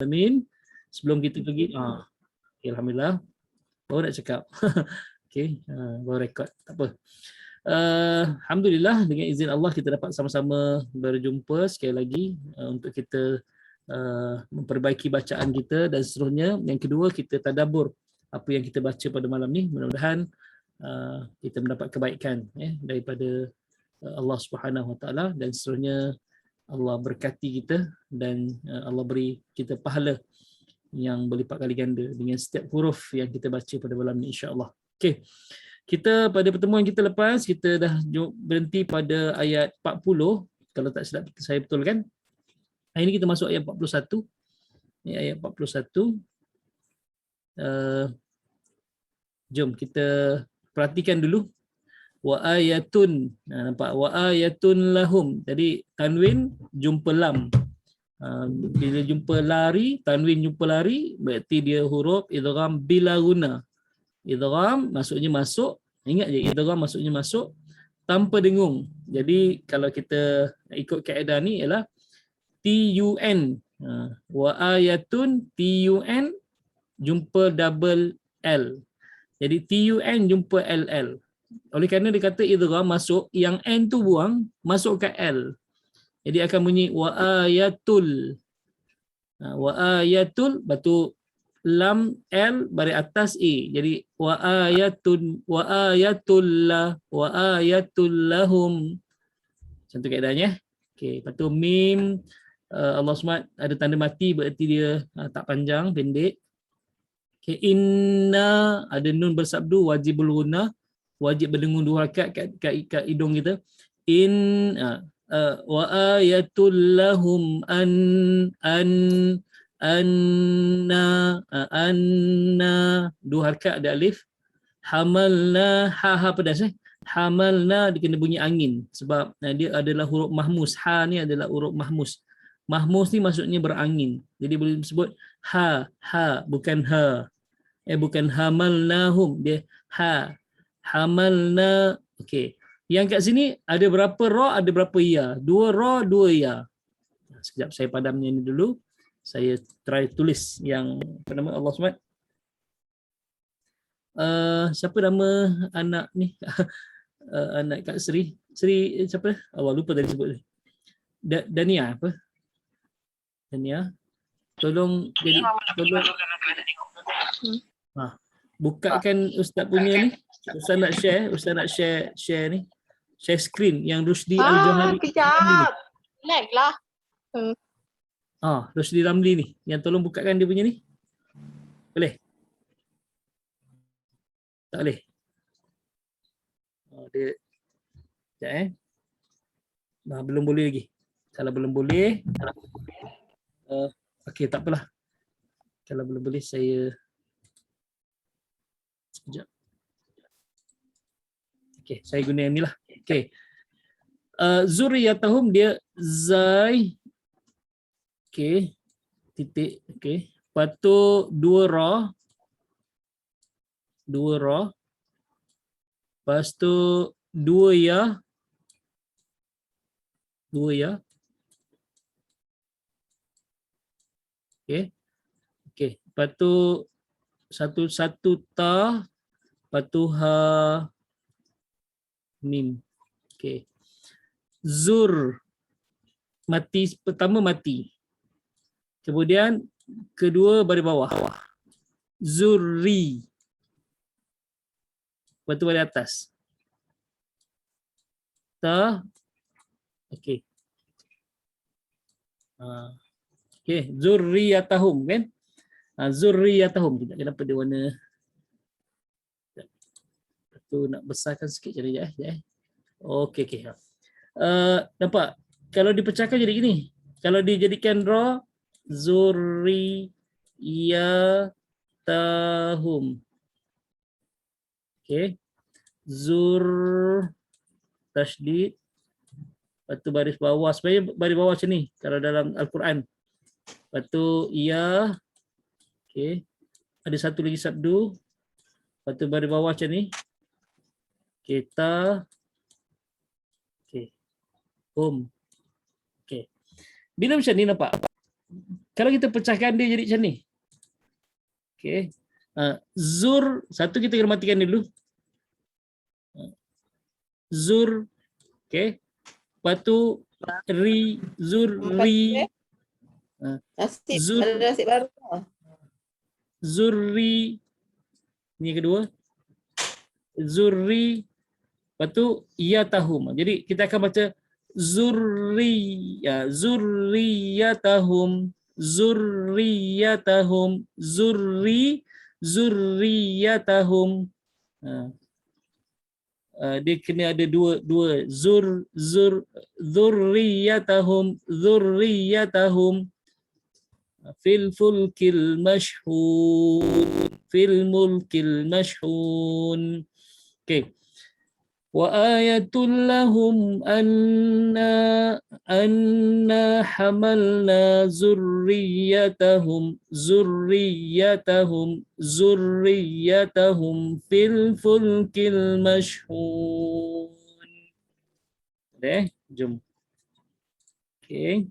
Amin. Sebelum kita pergi, okay, alhamdulillah. Baru nak cakap. Okey, baru rekod. Tak apa. Alhamdulillah, dengan izin Allah kita dapat sama-sama berjumpa sekali lagi untuk kita memperbaiki bacaan kita dan seterusnya. Yang kedua, kita tadabbur apa yang kita baca pada malam ni. Mudah-mudahan kita mendapat kebaikan daripada Allah Subhanahu Wa Taala dan seterusnya Allah berkati kita dan Allah beri kita pahala yang berlipat kali ganda dengan setiap huruf yang kita baca pada malam ni, insya-Allah. Okey. Kita pada pertemuan kita lepas kita dah berhenti pada ayat 40 kalau tak silap saya betul kan. Hari ini kita masuk ayat 41. Ini ayat 41. Jom kita perhatikan dulu. Wa ayatun. Nampak wa ayatun lahum. Jadi tanwin jumpa lam. Bila jumpa lari, tanwin jumpa lari, berarti dia huruf idgham bila guna. Idgham maksudnya masuk. Ingat je, idgham maksudnya masuk tanpa dengung. Jadi kalau kita ikut kaedah ni ialah TUN. Wa ayatun TUN jumpa double L. Jadi TUN jumpa LL. Oleh kerana dia kata idgham masuk, yang N tu buang, masuk ke L. Jadi akan bunyi wa ayatul. Wa ayatul, batu lam L bari atas A. Jadi wa ayatul wa ayatul lahum. Macam tu kaedahnya. Okey, lepas tu mim Allah SWT ada tanda mati berarti dia tak panjang, pendek. Okey, inna ada nun bersabdu wajibul guna, wajib berdengung dua rakaat kat hidung kita. Wa ayatul lahum anna dua harakat ada alif. Hamalna ha pedas hamalna dia kena bunyi angin sebab dia adalah huruf mahmus. Ha ni adalah huruf mahmus. Mahmus ni maksudnya berangin. Jadi boleh disebut ha bukan ha. Bukan hamalnahum, dia ha. Hamalna. Okey. Yang kat sini ada berapa ra, ada berapa ya? Dua ra, dua ya. Sekejap saya padamnya ni dulu. Saya try tulis yang apa nama Allah SWT. Siapa nama anak ni? Anak Kak Sri. Sri siapa? Awak lupa tadi sebut. Dania apa? Dania. Tolong jadi tolong. Bukakan Ustaz punya ni. Ustaz nak share ni. Share screen yang Rusdi Al-Johari. Kejap. Lag lah. Rusdi Ramli ni. Yang tolong bukakan dia punya ni. Boleh? Tak boleh? Dia sekejap belum boleh lagi. Kalau belum boleh okey, tak apalah. Kalau belum boleh saya sekejap. Okey, saya guna yang ni lah. Okey. Zurriyatahum dia zai. Okey. Titik. Okey. Lepas tu dua ra. Lepas tu dua ya. Okey. Lepas tu satu ta. Lepas tu ha mim. Okey. Zur mati, pertama mati. Kemudian kedua baris bawah. Zurri. Lepas tu baris atas. Ta. Okey. Okey, zurriyatahum kan? Zurriyatahum. Kita kenapa dia warna tu nak besarkan sikit je ya. Okey. Nampak? Kalau dipecahkan jadi gini. Kalau dijadikan ra, zurriyatahum. Okey. Zur tasydid. Lepas tu baris bawah. Sebenarnya baris bawah macam ni kalau dalam Al-Quran. Lepas tu ya. Okey. Ada satu lagi sabdu. Lepas tu baris bawah macam ni. Kita. Okey. Hum. Okey. Bila macam ni nampak? Kalau kita pecahkan dia jadi macam ni. Okey. Zur, satu kita kena matikan dulu. Zur. Okey. Lepas tu ri, zurri. Nasib Zur, ada nasib baru. zurri. Ni yang kedua. Zurri. Lepas tu yatahum. Jadi kita akan baca zurriyatahum, zurriyatahum, zurriyatahum. Dia kena ada dua zurriyatahum fil fulkil mashhun. Okey. Wa ayatul lahum anna hamalna zurriyatahum fil fulkil mashhun. Jom. Okey.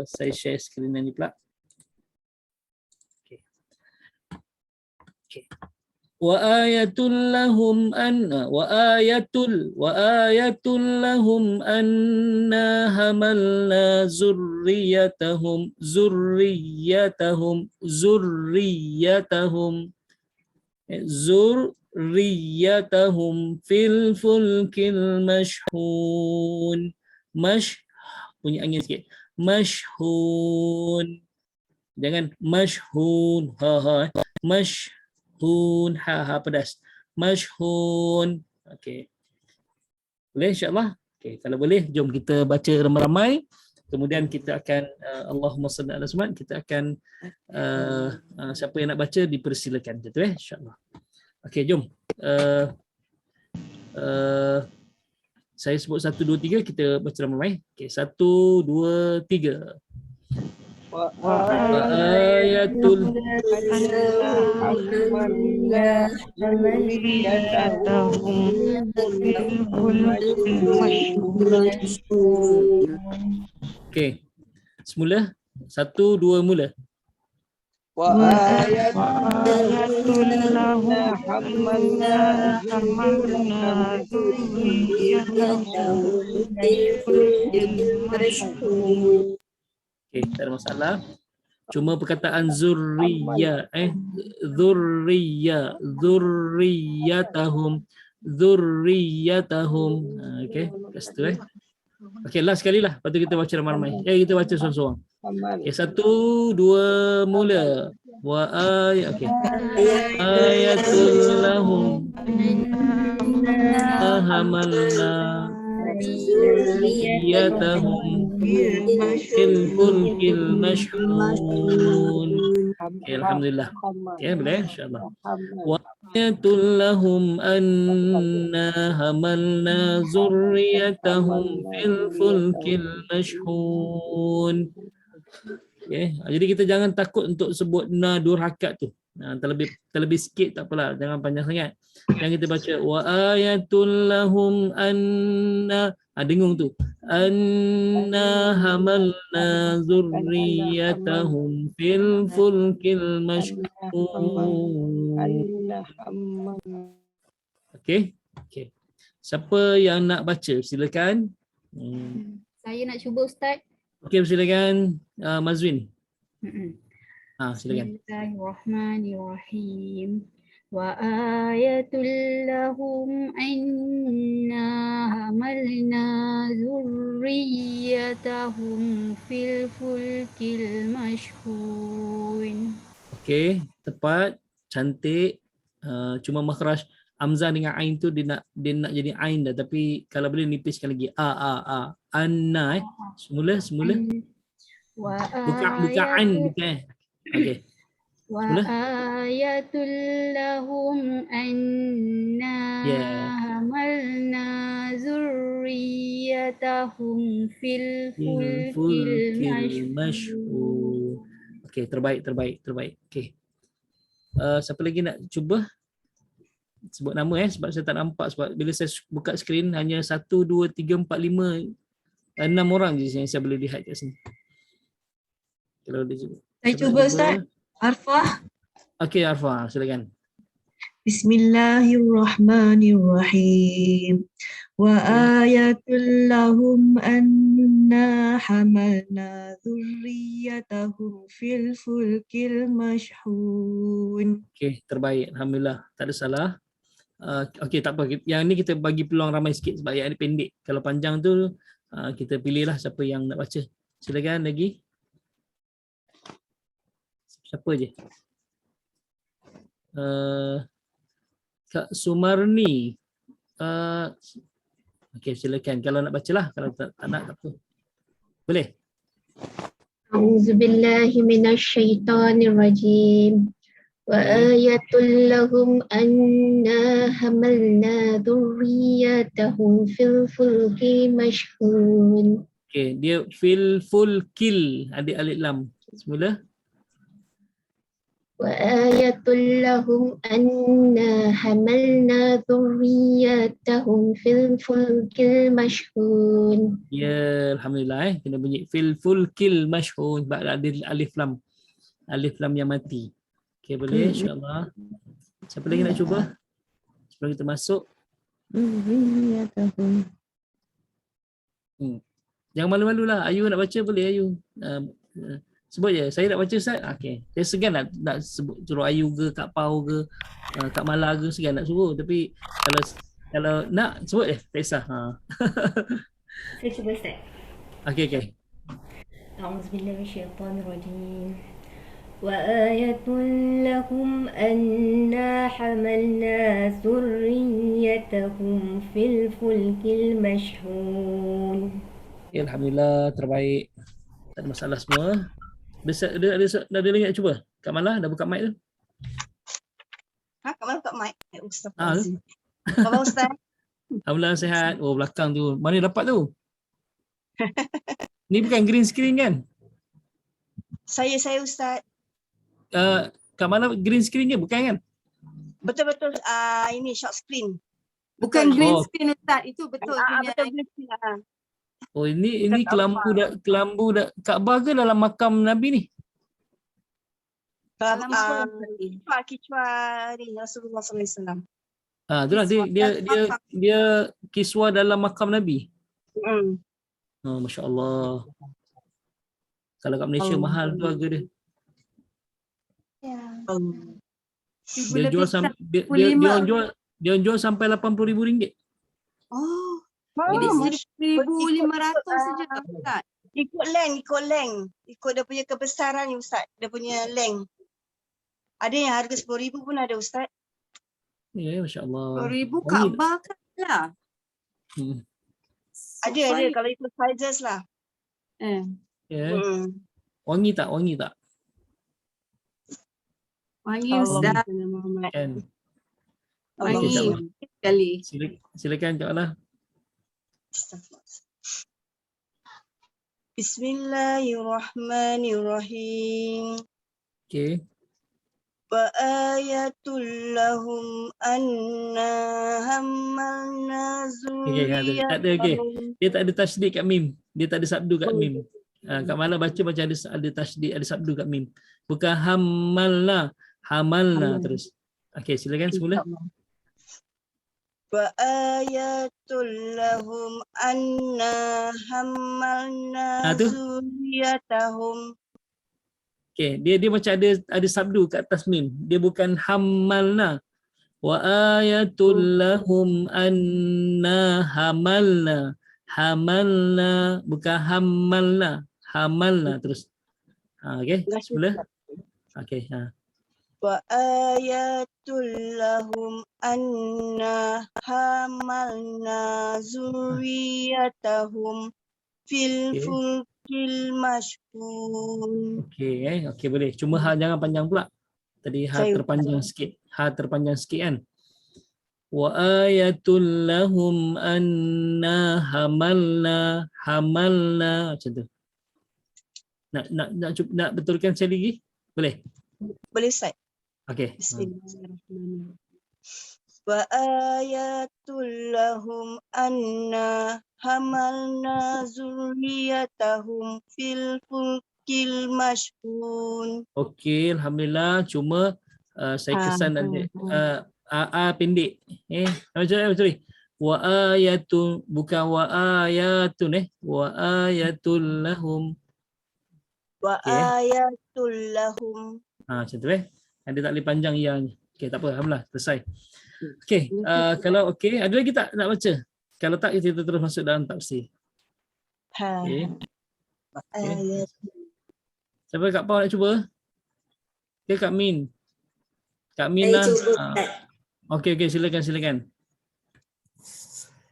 Saya share skrin ni pula. Okey. Okey. Wa ayatul lahum lahum anna hamalna zurriyatahum fil fulkil mashhun. Punya angin sikit. Mashhun. Jangan mashhun. Mashhun, pedas. Mashhun. Okey. Boleh insya-Allah? Okey, kalau boleh jom kita baca ramai-ramai. Kemudian kita akan Allahumma salli ala Muhammad, kita akan siapa yang nak baca dipersilakan gitu insya-Allah. Okey, jom. Saya sebut 1 2 3 kita baca ramai. Okey, 1 2 3. Ayatul Okey. Semula 1 2 mula. Wa ayatul lahum hamalna Okey, tak ada masalah. Cuma perkataan zurriyatahum. Okey, kat situ Okey, last sekali lah. Lepas tu kita baca ramai-ramai. Kita baca seorang-seorang. Okey, 1 2 mula. Wa okey. Ayatul lahum hamalna zurriyatahum fil fulkil mashhun. Alhamdulillah. Boleh insya-Allah. Wa ayatul lahum anna hamalna zurriyatahum fil fulkil mashhun. Jadi kita jangan takut untuk sebut na 2 rakaat tu. Terlebih sikit tak apalah, jangan panjang sangat. Yang kita baca wa ayatul lahum anna, dengung tu. Anna hamalna zurriyatahum fil fulkil mashhun. Okey. Siapa yang nak baca silakan. Saya nak cuba Ustaz. Okey, silakan Mazwin. Silakan. Bismillahirrahmanirrahim. Wa ayatul lahum anna hamalna zurriyatahum fil fulkil mashhun. Okey, tepat, cantik. Cuma makhraj Hamzah dengan Ain tu dia nak jadi Ain dah, tapi kalau boleh nipiskan lagi. Anna semula. Bukan Ain bukan. Okey. Wa ayatul lahum anna hamalna zurriyatahum fil fulkil mashhun. Okey, terbaik. Okey. Siapa lagi nak cuba? Sebut nama sebab saya tak nampak, sebab bila saya buka skrin hanya 1 2 3 4 5 6 orang je yang saya boleh lihat kat sini. Kalau dia cuba. Saya Siapa nak cuba Ustaz. Arfah. Okey Arfa, silakan. Bismillahirrahmanirrahim. Wa ayatul lahum anna hamalna dzurriyyatahum fil fulkil mashhun. Okey, terbaik. Alhamdulillah. Tak ada salah. Okey, tak apa. Yang ni kita bagi peluang ramai sikit sebab ayat ni pendek. Kalau panjang tu kita pilihlah siapa yang nak baca. Silakan lagi. Siapa je? Kak Sumarni. Okey, silakan. Kalau nak bacalah. Kalau tak nak, tak apa. Boleh? A'udzubillahi minasyaitonirrajim. Wa ayatul lahum anna hamalna dzurriyyatahum fil fulki mashhun. Okey, dia fil fulkil. Adik alif lam. Semula. Wa ayatul lahum anna hamalna dzurriyyatahum fil fulkil mashhun. Ya, alhamdulillah kena bunyi fil fulkil mashhun sebab ada alif lam. Alif lam yang mati. Okey, boleh insya-Allah. Siapa lagi nak cuba? Sebelum kita masuk. Jangan malu-malulah. Ayu nak baca boleh Ayu. Sebut je, saya nak baca Ustaz. Okey. Saya segan nak sebut suruh Ayu ke, Kak Pau ke, Kak Mala ke, segan nak suruh. Tapi kalau nak sebut je, tak kisah. Saya cuba Ustaz. Okey. A'udzubillahi minasyaitonirrajim. Wa ayatul lahum anna hamalna dzurriyyatahum fil fulkil mashhun. Ya, alhamdulillah terbaik. Tak ada masalah semua. Ada lagi nak cuba? Kak Mala dah buka mic tu? Kak Mala buka mic. Ustaz. Tu. Khabar Ustaz? Alhamdulillah sihat. Oh, belakang tu. Mana dapat tu? Ni bukan green screen kan? Saya Ustaz. Kak Mala green screen ke? Bukan kan? Betul-betul ini short screen. Bukan green Oh. screen Ustaz, itu betul. Betul green screen. Oh, ini kelambu Kaabah ke dalam makam Nabi ni? Kicwa ni Rasulullah SAW. Itulah dia kiswa dalam makam Nabi. Oh, masya-Allah. Kalau kat Malaysia mahal tu harga dia. Ya. Dia jual sampai RM80,000. Oh, Oh, ini Masya- 1,500 saja Ustaz. Ikut length. Ikut dia punya kebesaran ni Ustaz. Dia punya length. Ada yang harga 10,000 pun ada Ustaz. Ya, masya-Allah. 10,000 Kaabah kan lah. Ada kalau ikut sizes lah. Ya. Wangi tak? Wangi Allah Ustaz. Kan. Wangi Allah. sekali. Silakan Kak Mala. Bismillahirrahmanirrahim. Okey. Wa ayatul lahum anna hamalna zurriyatahum. Dia tak ada tasydid kat mim. Dia tak ada sabdu kat mim. Kak Mala baca macam ada tasydid, ada sabdu kat mim. Bukan hamalna terus. Okey, silakan semula. Wa ayatul lahum anna hamalna zurriyatahum. Okey, dia macam ada sabdu kat atas mim. Dia bukan hamalna. Wa ayatul lahum anna hamalna. Hamalna bukan hamalna terus. Okey, semula. Okey, Wa ayatul lahum anna hamalna zurriyatahum fil fulkil mashhun. Okey, boleh. Cuma jangan panjang pula. Tadi terpanjang sikit. Terpanjang sikit kan. Wa ayatul lahum anna hamalna macam tu. Nak betulkan sekali lagi? Boleh? Boleh Ustaz. Okey. Bismillahirrahmanirrahim. Wa ayatul lahum anna hamalna zurriyatahum fil fulkil fulkil mashhun. Okey, alhamdulillah. Cuma saya kesan ada pendek. Macam ni. Wa ayatun, bukan wa ayatun wa ayatul lahum. Wa Okey. ayatul lahum. Macam tu Ada tak boleh panjang ianya. Okey, tak apa, alhamdulillah selesai. Okey, kalau okey, ada lagi tak nak baca? Kalau tak kita terus masuk dalam tafsir. Okey. Ayat. Siapa Kak Pau nak cuba? Ke Kak Min? Kak Min lah. Okey, silakan.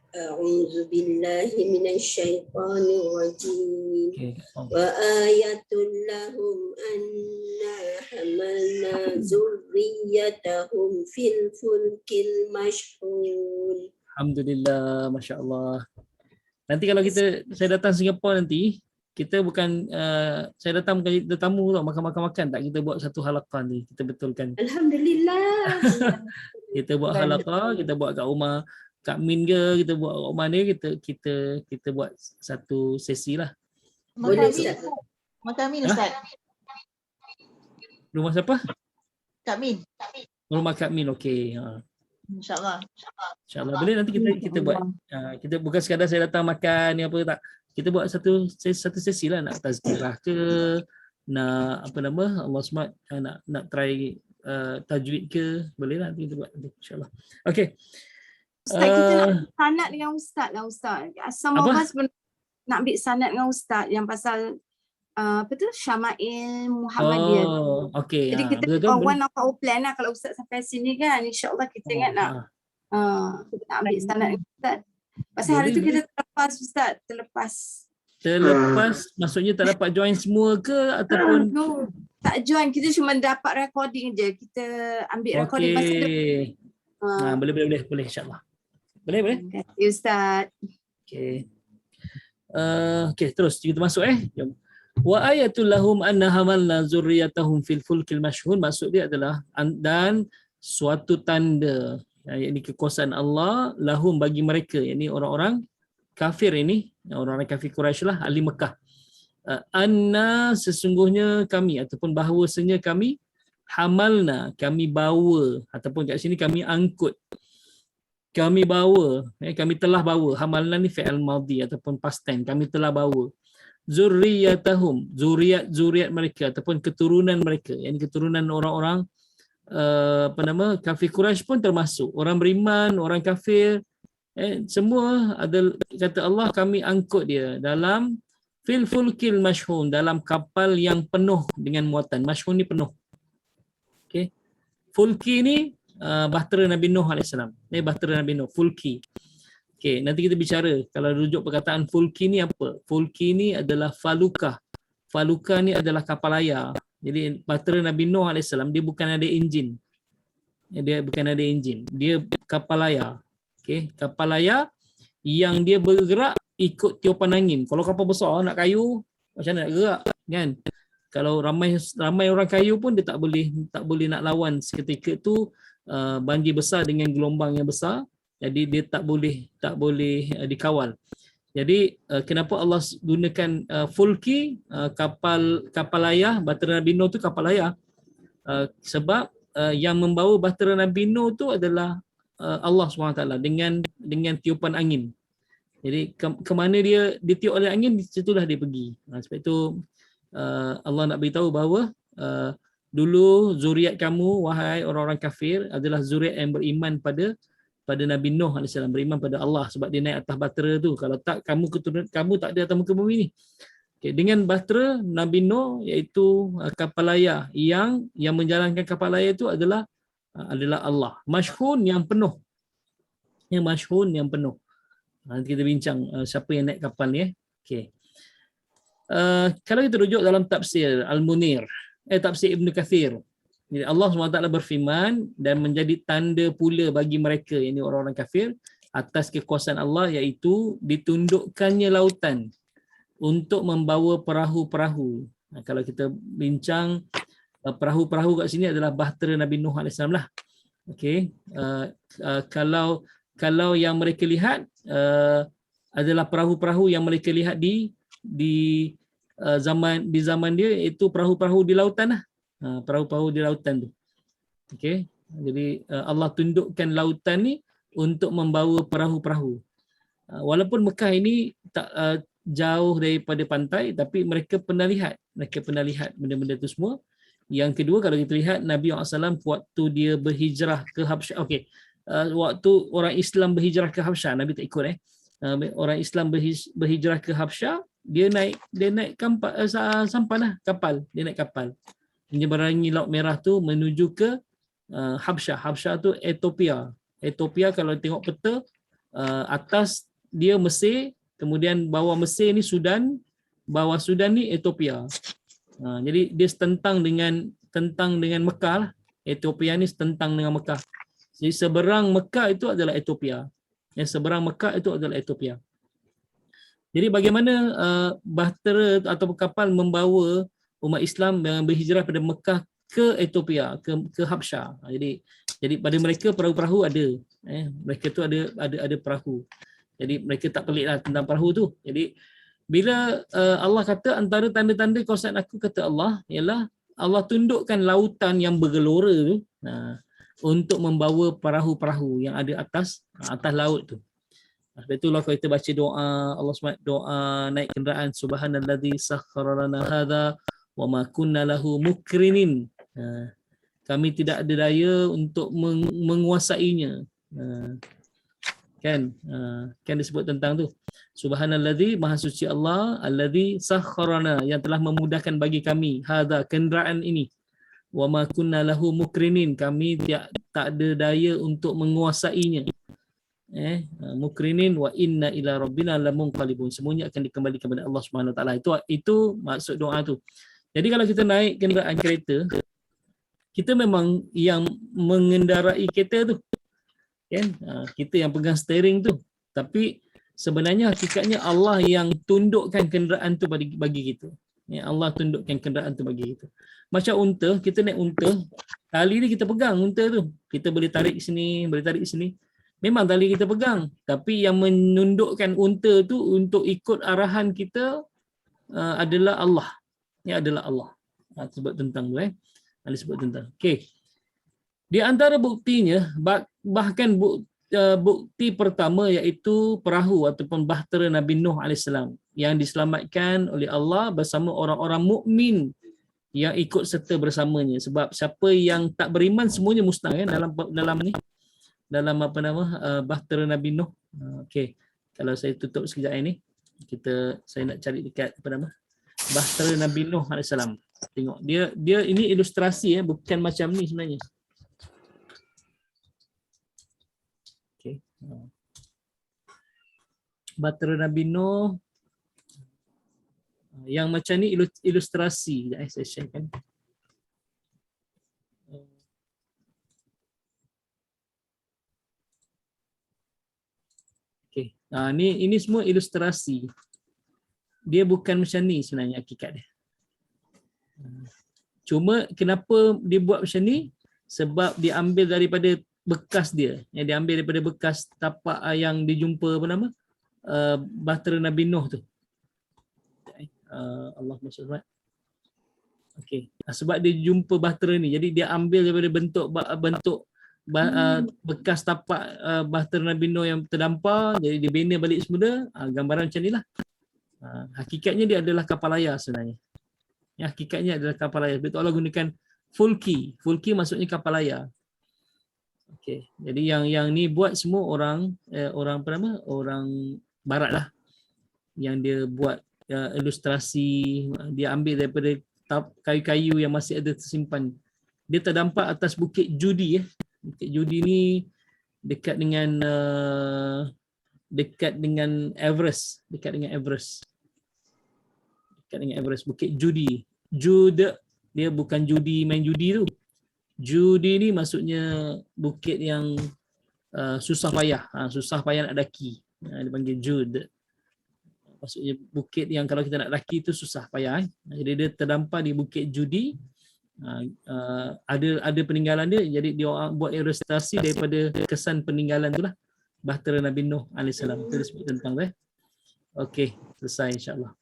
A'udzu billahi minasyaitonir rajim. Okey. Wa ayatul lahum anna hamalna zurriyatahum fil fulkil mashhun. Alhamdulillah, masya-Allah. Nanti kalau saya datang Singapura nanti, kita bukan saya datang bukan kita tamu tau, makan-makan tak, kita buat satu halaqah ni, kita betulkan. Alhamdulillah. Kita buat halaqah, kita buat kat rumah Kak Min ke, kita buat kat rumah ni, kita buat satu sesi lah. Boleh Ustaz. Mak Amin Ustaz. Rumah siapa? Kak Min. Rumah Kak Min, okey. InsyaAllah. InsyaAllah boleh nanti kita buat. Kita bukan sekadar saya datang makan ni apa tak. Kita buat satu sesi lah, nak tazkirah ke, nak apa nama Allah SWT, nak try tajwid ke, boleh lah nanti kita buat nanti insya-Allah. Okey. Ustaz, kita nak sanad dengan Ustaz lah Ustaz. Some of us nak ambil sanad dengan Ustaz yang pasal apa tu Syama'il Muhammadiyah. Oh, okey. Jadi kita one of our plan lah kalau Ustaz sampai sini kan, insya-Allah kita ingat nak ambil sanad dengan Ustaz. Pasal hari tu kita terlepas Ustaz, terlepas maksudnya tak dapat join semua ke ataupun tak join, kita cuma dapat recording je. Kita ambil recording masa tu. Boleh insya-Allah. Boleh. Terima kasih Ustaz. Okey. Okey, terus kita masuk Jom. Wa ayatul lahum anna hamalna zurriyatahum fil fulkil mashhun, maksud dia adalah dan suatu tanda, yakni kekuasaan Allah lahum bagi mereka, yakni orang-orang kafir ini, orang-orang kafir Quraisy lah, ahli Mekah. Anna sesungguhnya kami ataupun bahawasanya kami hamalna, kami bawa ataupun kat sini kami angkut. Kami bawa, kami telah bawa. Hamalna ni fi'il madhi ataupun past tense, kami telah bawa. Zurriyatahum, zuriat mereka ataupun keturunan mereka, yakni keturunan orang-orang kafir Quraisy pun termasuk orang beriman, orang kafir, semua ada, kata Allah kami angkut dia dalam fil fulkil mashhun, dalam kapal yang penuh dengan muatan. Mashhun ni penuh. Okey. Fulki ni bahtera Nabi Nuh AS. Ni bahtera Nabi Nuh, fulki. Okey, nanti kita bicara kalau rujuk perkataan fulki ni apa. Fulki ni adalah faluka. Faluka ni adalah kapal layar. Jadi bahtera Nabi Nuh AS dia bukan ada enjin. Dia bukan ada enjin. Dia kapal layar. Okey, kapal layar yang dia bergerak ikut tiupan angin. Kalau kapal besar nak kayu, macam mana nak gerak, kan? Kalau ramai orang kayu pun dia tak boleh nak lawan seketika tu banjir besar dengan gelombang yang besar. Jadi dia tak boleh dikawal. Jadi kenapa Allah gunakan fulki, kapal layar, bahtera Nabi Nuh tu kapal layar? Sebab yang membawa bahtera Nabi Nuh tu adalah Allah SWT dengan tiupan angin. Jadi ke mana dia ditiup oleh angin, di situlah dia pergi. Sebab itu Allah nak beritahu bahawa dulu zuriat kamu wahai orang-orang kafir adalah zuriat yang beriman pada Nabi Nuh AS, beriman pada Allah sebab dia naik atas bahtera tu. Kalau tak kamu tak ada atas muka bumi ni. Okay, dengan bahtera Nabi Nuh iaitu kapal layar yang menjalankan kapal layar itu adalah Allah. Mashhun yang penuh. Yang mashhun yang penuh. Nanti kita bincang siapa yang naik kapal ni. Okey. Kalau kita rujuk dalam tafsir Al-Munir, tafsir Ibn Kathir. Jadi Allah SWT berfirman dan menjadi tanda pula bagi mereka, ini orang-orang kafir, atas kekuasaan Allah, iaitu ditundukkannya lautan untuk membawa perahu-perahu. Kalau kita bincang perahu-perahu kat sini adalah bahtera Nabi Nuh AS lah. Okey. Kalau yang mereka lihat adalah perahu-perahu yang mereka lihat di di zaman dia itu perahu-perahu di lautan lah. Perahu-perahu di lautan tu. Okey. Jadi Allah tundukkan lautan ni untuk membawa perahu-perahu. Walaupun Mekah ini tak jauh daripada pantai, tapi mereka pernah lihat benda-benda tu semua. Yang kedua, kalau kita lihat Nabi SAW waktu dia berhijrah ke Habsyah, okey, waktu orang Islam berhijrah ke Habsyah, Nabi tak ikut orang Islam berhijrah ke Habsyah, dia naik sampan lah, kapal, dia naik kapal menyeberangi Laut Merah tu menuju ke Habsyah. Habsyah tu Ethiopia. Ethiopia kalau tengok peta, atas dia Mesir, kemudian bawah Mesir ni Sudan, bawah Sudan ni Ethiopia. Jadi dia tentang dengan Mekah lah. Ethiopia ni tentang dengan Mekah. Jadi seberang Mekah itu adalah Ethiopia. Seberang Mekah itu adalah Ethiopia. Jadi bagaimana bahtera atau kapal membawa umat Islam yang berhijrah pada Mekah ke Ethiopia, ke Habsyah. Jadi pada mereka perahu-perahu ada. Mereka tu ada perahu. Jadi mereka tak peliklah tentang perahu tu. Jadi bila Allah kata antara tanda-tanda kuasaan aku, kata Allah, ialah Allah tundukkan lautan yang bergelora tu untuk membawa perahu-perahu yang ada atas laut tu. Sebab itulah kalau kita baca doa Allah SWT, doa naik kenderaan, subhanalladzi sakhkhara lana hadza wa ma kunna lahu mukrinin. Kami tidak ada daya untuk menguasainya. Kan disebut tentang tu. Subhanalladzi, maha suci Allah, alladzi sakhkharana, yang telah memudahkan bagi kami hadza, kenderaan ini. Wa ma kunna lahu mukrinin, kami tak ada daya untuk menguasainya. Mukrinin wa inna ila rabbina lamunqalibun, semuanya akan dikembalikan kepada Allah Subhanahu Wa Taala. Itu maksud doa tu. Jadi kalau kita naik kenderaan kereta, kita memang yang mengendarai kereta tu, kan? Kita yang pegang steering tu. Tapi sebenarnya hakikatnya Allah yang tundukkan kenderaan tu bagi kita. Allah tundukkan kenderaan tu bagi kita. Macam unta, kita naik unta, tali ni kita pegang unta tu. Kita boleh tarik sini, boleh tarik sini. Memang tali kita pegang, tapi yang menundukkan unta tu untuk ikut arahan kita adalah Allah. Ini adalah Allah. Sebut tentang tu disebut tentang. Okey. Di antara buktinya, bahkan bukti pertama iaitu perahu ataupun bahtera Nabi Nuh AS yang diselamatkan oleh Allah bersama orang-orang mukmin yang ikut serta bersamanya. Sebab siapa yang tak beriman semuanya musnah kan dalam bahtera Nabi Nuh. Okey. Kalau saya tutup sekejap ini, saya nak cari dekat bahtera Nabi Nuh AS. Tengok dia ini ilustrasi bukan macam ni sebenarnya. Okey. Bahtera Nabi Nuh yang macam ni ilustrasi. Saya sharekan. Okey. Ini semua ilustrasi. Dia bukan macam ni sebenarnya hakikat dia. Cuma kenapa dia buat macam ni? Sebab dia ambil daripada bekas dia. Yang dia ambil daripada bekas tapak yang dijumpa bahtera Nabi Nuh tu. Allah SWT. Okey. Sebab dia jumpa bahtera ni, jadi dia ambil daripada bentuk bekas tapak bahtera Nabi Nuh yang terdampar, jadi dia bina balik semula. Gambaran macam ni lah. Hakikatnya dia adalah kapal layar sebenarnya. Hakikatnya adalah kapal layar. Sebab Allah gunakan fulki. Fulki maksudnya kapal layar. Okey. Jadi yang ni buat semua orang barat lah. Yang dia buat ilustrasi, dia ambil daripada kayu-kayu yang masih ada tersimpan. Dia terdampar atas Bukit Judi. Bukit Judi ni dekat dengan Everest. Dekat dengan Everest, Bukit Judi. Jude, dia bukan judi main judi tu. Judi ni maksudnya bukit yang susah payah. Susah payah nak daki. Dia panggil Jude. Maksudnya bukit yang kalau kita nak daki tu susah payah. Jadi dia terdampar di Bukit Judi. Ada peninggalan dia. Jadi dia orang buat ilustrasi daripada kesan peninggalan tu lah. Bahtera Nabi Nuh AS. Itu disebut tentang Okey, selesai insya-Allah.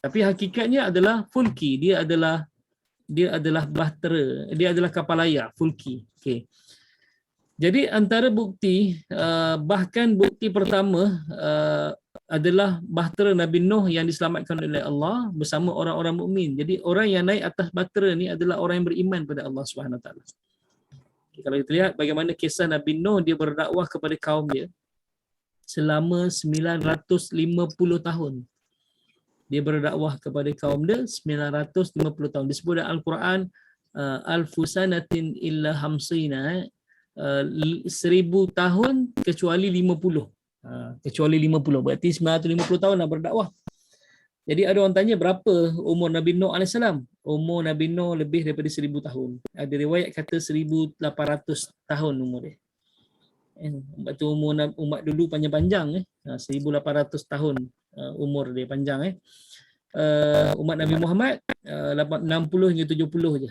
Tapi hakikatnya adalah fulki, dia adalah bahtera, dia adalah kapal layar, fulki. Okey. Jadi antara bukti, bahkan bukti pertama adalah bahtera Nabi Nuh yang diselamatkan oleh Allah bersama orang-orang mukmin. Jadi orang yang naik atas bahtera ni adalah orang yang beriman pada Allah Subhanahu Wa Taala. Kalau kita lihat bagaimana kisah Nabi Nuh, dia berdakwah kepada kaum dia selama 950 tahun. Dia berdakwah kepada kaum dia 950 tahun. Disebut dalam Al-Quran alfu sanatin illa hamsina, 1000 tahun kecuali 50. Kecuali 50. Berarti 950 tahun dah berdakwah. Jadi ada orang tanya berapa umur Nabi Nuh AS? Umur Nabi Nuh lebih daripada 1000 tahun. Ada riwayat kata 1800 tahun umur dia. Sebab tu umur umat dulu panjang-panjang 1800 tahun umur dia panjang. Umat Nabi Muhammad 60 hingga 70 je.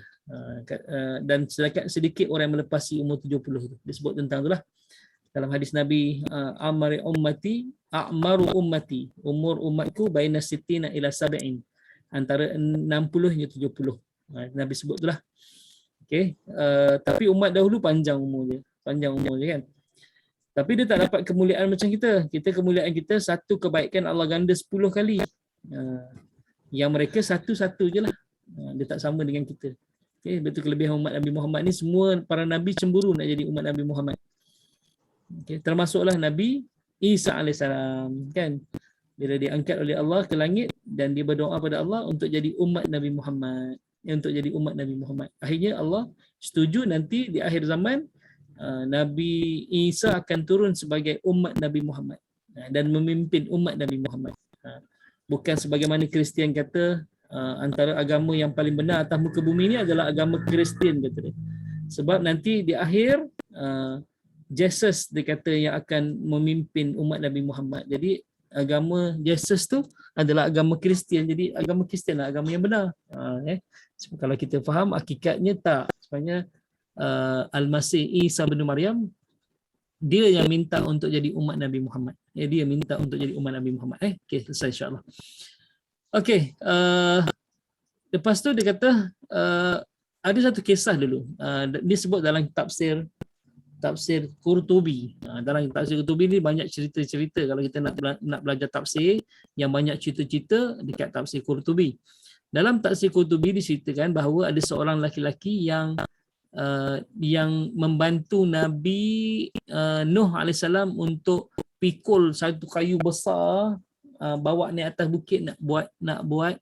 Dan sedikit orang yang melepasi umur 70 tu. Dia sebut tentang itulah. Dalam hadis Nabi, a'maru ummati, umur umatku baina sittina ila sab'in, antara 60 hingga 70. Nabi sebut itulah. Okey, tapi umat dahulu panjang umur dia kan. Tapi dia tak dapat kemuliaan macam kita. Kemuliaan kita satu kebaikan Allah ganda 10 kali. Yang mereka satu-satu je lah. Dia tak sama dengan kita. Okay, betul kelebihan umat Nabi Muhammad ni, semua para Nabi cemburu nak jadi umat Nabi Muhammad. Okay, termasuklah Nabi Isa AS kan. Bila diangkat oleh Allah ke langit dan dia berdoa pada Allah untuk jadi umat Nabi Muhammad. Untuk jadi umat Nabi Muhammad. Akhirnya Allah setuju nanti di akhir zaman Nabi Isa akan turun sebagai umat Nabi Muhammad dan memimpin umat Nabi Muhammad. Bukan sebagaimana Kristian kata antara agama yang paling benar atas muka bumi ini adalah agama Kristian kata dia. Sebab nanti di akhir Jesus dia kata yang akan memimpin umat Nabi Muhammad. Jadi agama Jesus tu adalah agama Kristian. Jadi agama Kristian lah agama yang benar. Kalau kita faham hakikatnya tak. Sebenarnya Al-Masih Isa bin Maryam dia yang minta untuk jadi umat Nabi Muhammad. Dia minta untuk jadi umat Nabi Muhammad. Okey, selesai insya-Allah. Okey, lepas tu dia kata ada satu kisah dulu. Dia sebut dalam tafsir Qurtubi. Dalam tafsir Qurtubi ni banyak cerita-cerita. Kalau kita nak belajar tafsir yang banyak cerita-cerita dekat tafsir Qurtubi. Dalam tafsir Qurtubi diceritakan bahawa ada seorang lelaki yang membantu Nabi Nuh AS untuk pikul satu kayu besar, bawa naik atas bukit nak buat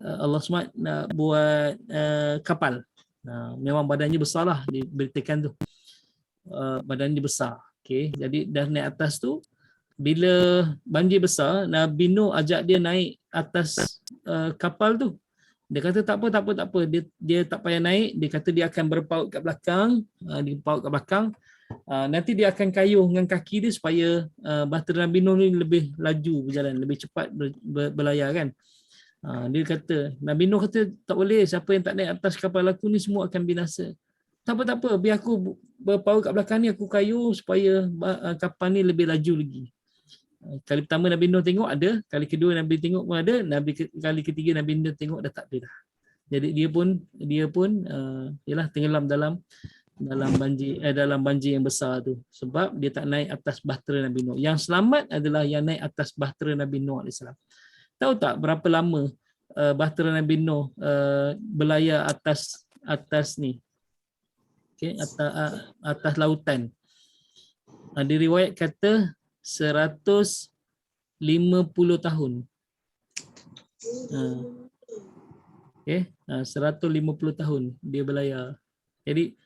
Allah SWT nak buat kapal. Memang badannya besar lah, diberitakan tu. Badannya besar. Okay. Jadi dah naik atas tu, bila banjir besar, Nabi Nuh ajak dia naik atas kapal tu. Dia kata tak apa. Dia tak payah naik. Dia kata dia akan berpaut kat belakang. Nanti dia akan kayuh dengan kaki dia supaya bahtera Nabi Nuh ni lebih laju berjalan, lebih cepat berlayar kan. Dia kata, Nabi Nuh kata tak boleh, siapa yang tak naik atas kapal aku ni semua akan binasa. Tak apa, biar aku berpaut kat belakang ni, aku kayuh supaya kapal ni lebih laju lagi. Kali pertama Nabi Nuh tengok ada, kali kedua Nabi tengok pun ada, kali ketiga Nabi Nuh tengok dah tak ada dah. Jadi dia pun ialah tenggelam dalam banjir yang besar tu, sebab dia tak naik atas bahtera Nabi Nuh. Yang selamat adalah yang naik atas bahtera Nabi Nuh AS. Tahu tak berapa lama bahtera Nabi Nuh berlayar atas ni? Okey, atas lautan. Ada riwayat kata 150 tahun. Okey, 150 tahun dia berlayar. Jadi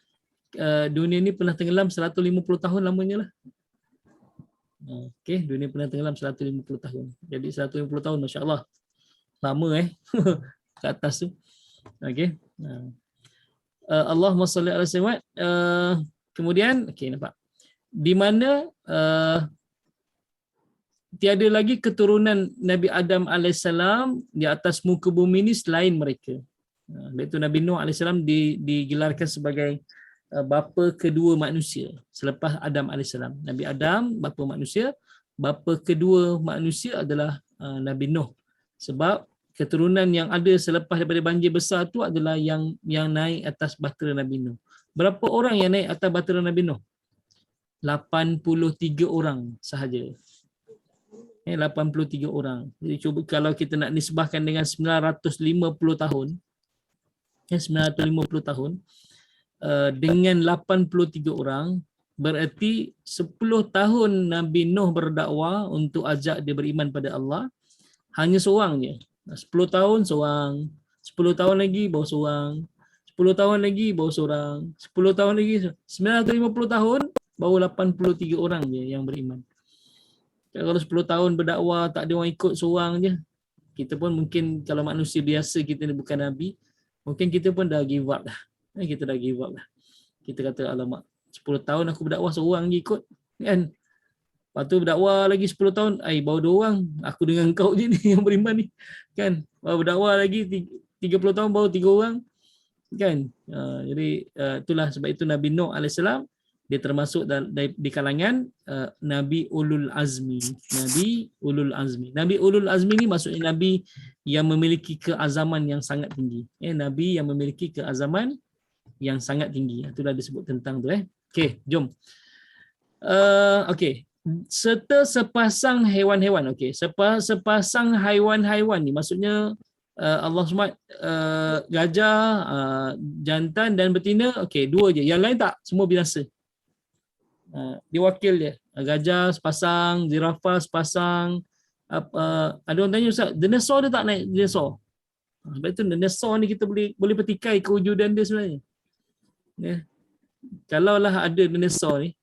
dunia ni pernah tenggelam 150 tahun lamanya lah. Okey, dunia pernah tenggelam 150 tahun. Jadi 150 tahun masya-Allah. Lama kat atas tu. Okey. Allahumma salli ala sayyidina. Kemudian okey, nampak. Di mana tiada lagi keturunan Nabi Adam AS di atas muka bumi ini selain mereka. Iaitu Nabi Nuh AS digelarkan sebagai bapa kedua manusia selepas Adam AS. Nabi Adam bapa manusia, bapa kedua manusia adalah Nabi Nuh. Sebab keturunan yang ada selepas daripada banjir besar tu adalah yang naik atas bahtera Nabi Nuh. Berapa orang yang naik atas bahtera Nabi Nuh? 83 orang sahaja. 83 orang. Jadi cuba kalau kita nak nisbahkan dengan 950 tahun, 950 tahun dengan 83 orang, berarti 10 tahun Nabi Nuh berdakwah untuk ajak dia beriman pada Allah, hanya seorang je. 10 tahun seorang, 10 tahun lagi baru seorang, 10 tahun lagi baru seorang, 10 tahun lagi, 950 tahun baru 83 orang je yang beriman. Kalau 10 tahun berdakwah tak ada orang ikut seorang je, kita pun mungkin kalau manusia biasa, kita ni bukan Nabi, mungkin kita pun dah give up dah. Kita dah give up dah. Kita kata alamak, 10 tahun aku berdakwah seorang je ikut kan. Lepas tu berdakwah lagi 10 tahun, baru 2 orang, aku dengan kau je ni yang beriman ni kan. Baru berdakwah lagi 30 tahun baru 3 orang kan. Jadi itulah sebab itu Nabi Nuh AS dia termasuk di kalangan Nabi Ulul Azmi. Nabi Ulul Azmi. Nabi Ulul Azmi ni maksudnya Nabi yang memiliki keazaman yang sangat tinggi. Nabi yang memiliki keazaman yang sangat tinggi. Itulah disebut tentang tu. Okey, jom. Okey. Serta sepasang haiwan-haiwan. Okey, sepasang haiwan-haiwan ni maksudnya Allah SWT gajah, jantan dan betina. Okey, 2 je. Yang lain tak, semua binasa. Diwakil dia. Gajah sepasang, zirafah sepasang. Ada orang tanya, Ustaz, dinosaur dia tak naik dinosaur? Sebab itu dinosaur ni kita boleh petikai kewujudan dia sebenarnya. Kalaulah ada dinosaur ni,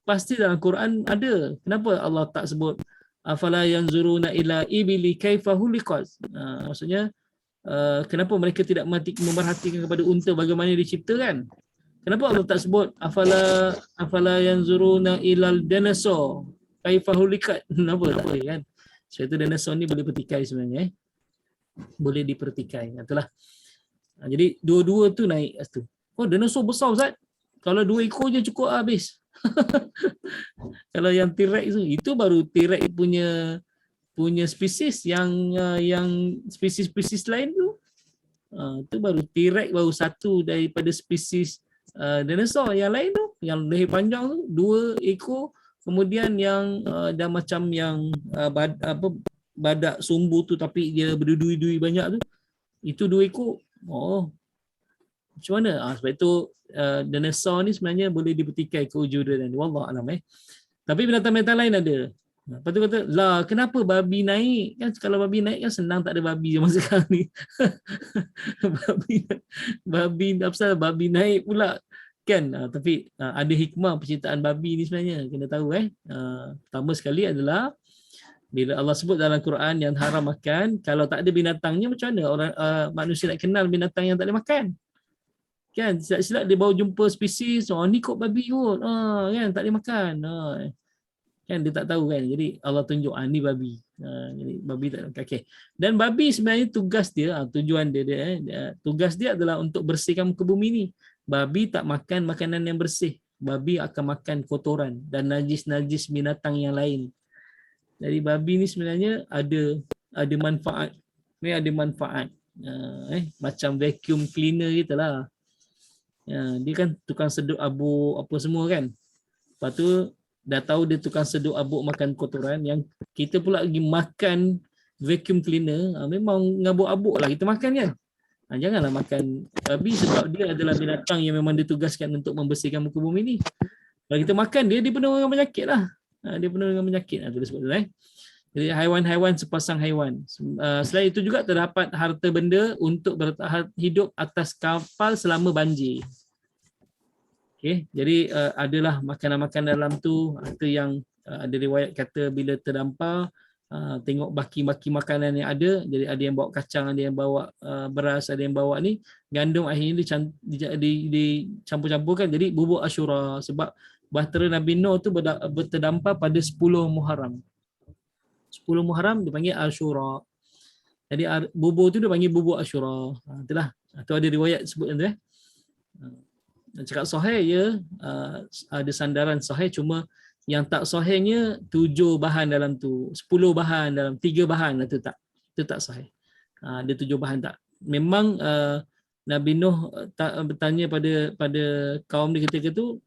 pasti dalam Quran ada. Kenapa Allah tak sebut afala yanzuruna ila ibili kaifa huliqat? Maksudnya kenapa mereka tidak memerhatikan kepada unta bagaimana diciptakan? Kenapa Allah tak sebut afala yanzuruna ilal dinosaur kaifa huliqat? Kenapa tak boleh kan? Sebab itu dinosaur ni boleh petikai sebenarnya. Boleh dipertikai. Itulah. Jadi dua-dua tu naik tu. Oh, dinosaur besar Ustaz. Kalau 2 ekor je cukup habis. Kalau yang T-Rex tu, itu baru T-Rex punya spesies, yang spesies-spesies lain tu. Itu baru T-Rex baru satu daripada spesies dinosaur. Yang lain tu, yang leher panjang tu 2 ekor, kemudian yang dah macam yang badak sumbu tu tapi dia berdui-dui banyak tu, itu 2 ekor. Oh, macam mana? Sebab itu dinosaur ni sebenarnya boleh dibuktikan kewujudan dia. Wallahualam. Tapi binatang-binatang lain ada. Lepas tu kata, lah kenapa babi naik? Kan kalau babi naik kan senang, tak ada babi zaman sekarang ni. babi apa babi naik pula kan. Tapi ada hikmah penciptaan babi ni sebenarnya, kena tahu. Pertama sekali adalah bila Allah sebut dalam Quran yang haram makan, kalau tak ada binatangnya, macam mana orang manusia nak kenal binatang yang tak boleh makan? Kan silap-silap dia baru jumpa spesies, ni kok babi kot, kan tak boleh makan, kan dia tak tahu kan. Jadi Allah tunjuk ni babi, jadi babi tak boleh makan. Okay. Dan babi sebenarnya tugas dia, tujuan dia tugas dia adalah untuk bersihkan muka bumi ni. Babi tak makan makanan yang bersih, babi akan makan kotoran dan najis-najis binatang yang lain. Jadi babi ni sebenarnya ada manfaat. Ni ada manfaat. Macam vacuum cleaner kita lah. Dia kan tukang sedut abuk apa semua kan. Lepas tu dah tahu dia tukang sedut abuk makan kotoran, yang kita pula pergi makan vacuum cleaner, memang ngabuk-abuk lah kita makan kan. Janganlah makan babi, sebab dia adalah binatang yang memang ditugaskan untuk membersihkan muka bumi ni. Kalau kita makan dia penuh dengan penyakit lah. Dia penuh dengan penyakit. Itu disebut tu. Jadi haiwan-haiwan sepasang haiwan. Selain itu juga terdapat harta benda untuk bertahan hidup atas kapal selama banjir. Okay. Jadi adalah makanan-makanan dalam tu. Harta yang ada riwayat kata bila terdampar, tengok baki-baki makanan yang ada. Jadi ada yang bawa kacang, ada yang bawa beras, ada yang bawa ni gandum, akhirnya dicampur-campurkan jadi bubur Ashura. Sebab bahtera Nabi Nuh tu terdampar pada 10 Muharram. 10 Muharram dipanggil Ashura. Jadi bubur tu dia panggil bubur Ashura. Itulah. Itu ada riwayat sebut tu. Cakap sahih ya, ada sandaran sahih, cuma yang tak sahihnya 7 bahan dalam tu, 10 bahan dalam 3 bahan, itu tak sahih. Ada 7 bahan tak? Memang Nabi Nuh bertanya pada kaum dia ketika tu,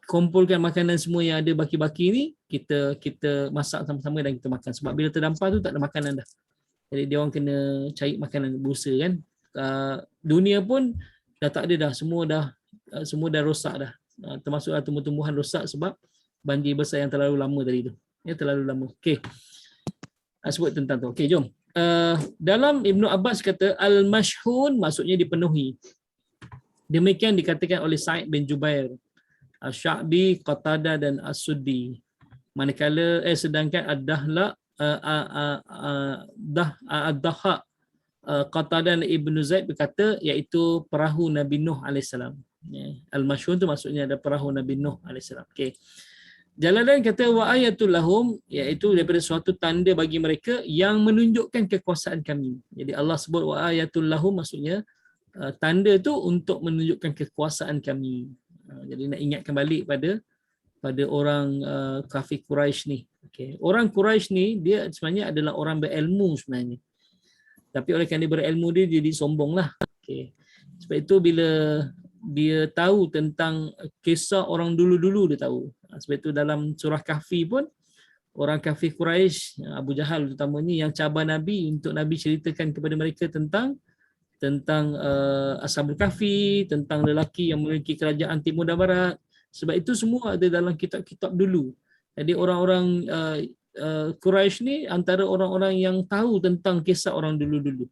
kumpulkan makanan semua yang ada baki-baki ni, kita masak sama-sama dan kita makan. Sebab bila terdampar tu tak ada makanan dah. Jadi dia orang kena cari makanan berusaha kan. Dunia pun dah tak ada dah, semua dah rosak dah. Termasuklah tumbuh-tumbuhan rosak sebab banjir besar yang terlalu lama tadi tu. Ya, terlalu lama. Okey. Sebut tentang tu. Okey, jom. Dalam Ibnu Abbas kata al-mashhun maksudnya dipenuhi. Demikian dikatakan oleh Sa'id bin Jubair, Asy-Sya'bi, Qatadah dan As-Suddi. Manakala sedangkan ad-Dahla ad-Dahha, Qatadah dan Ibnu Zaid berkata iaitu perahu Nabi Nuh alaihissalam. Al-mashhun tu maksudnya ada perahu Nabi Nuh alaihissalam. Okey. Jalalain kata wa ayatul lahum, iaitu daripada suatu tanda bagi mereka yang menunjukkan kekuasaan kami. Jadi Allah sebut wa ayatul lahum maksudnya tanda tu untuk menunjukkan kekuasaan kami. Jadi nak ingatkan balik pada orang kafir Quraisy ni. Okey. Orang Quraisy ni dia sebenarnya adalah orang berilmu sebenarnya. Tapi oleh kerana dia berilmu dia jadi sombonglah. Okey. Sebab itu bila dia tahu tentang kisah orang dulu-dulu dia tahu. Sebab itu dalam surah Kahfi pun orang kafir Quraisy, Abu Jahal terutamanya yang cabar Nabi untuk Nabi ceritakan kepada mereka tentang Ashabul Kahfi, tentang lelaki yang memiliki kerajaan timur dan barat. Sebab itu semua ada dalam kitab-kitab dulu. Jadi orang-orang Quraisy ni antara orang-orang yang tahu tentang kisah orang dulu-dulu.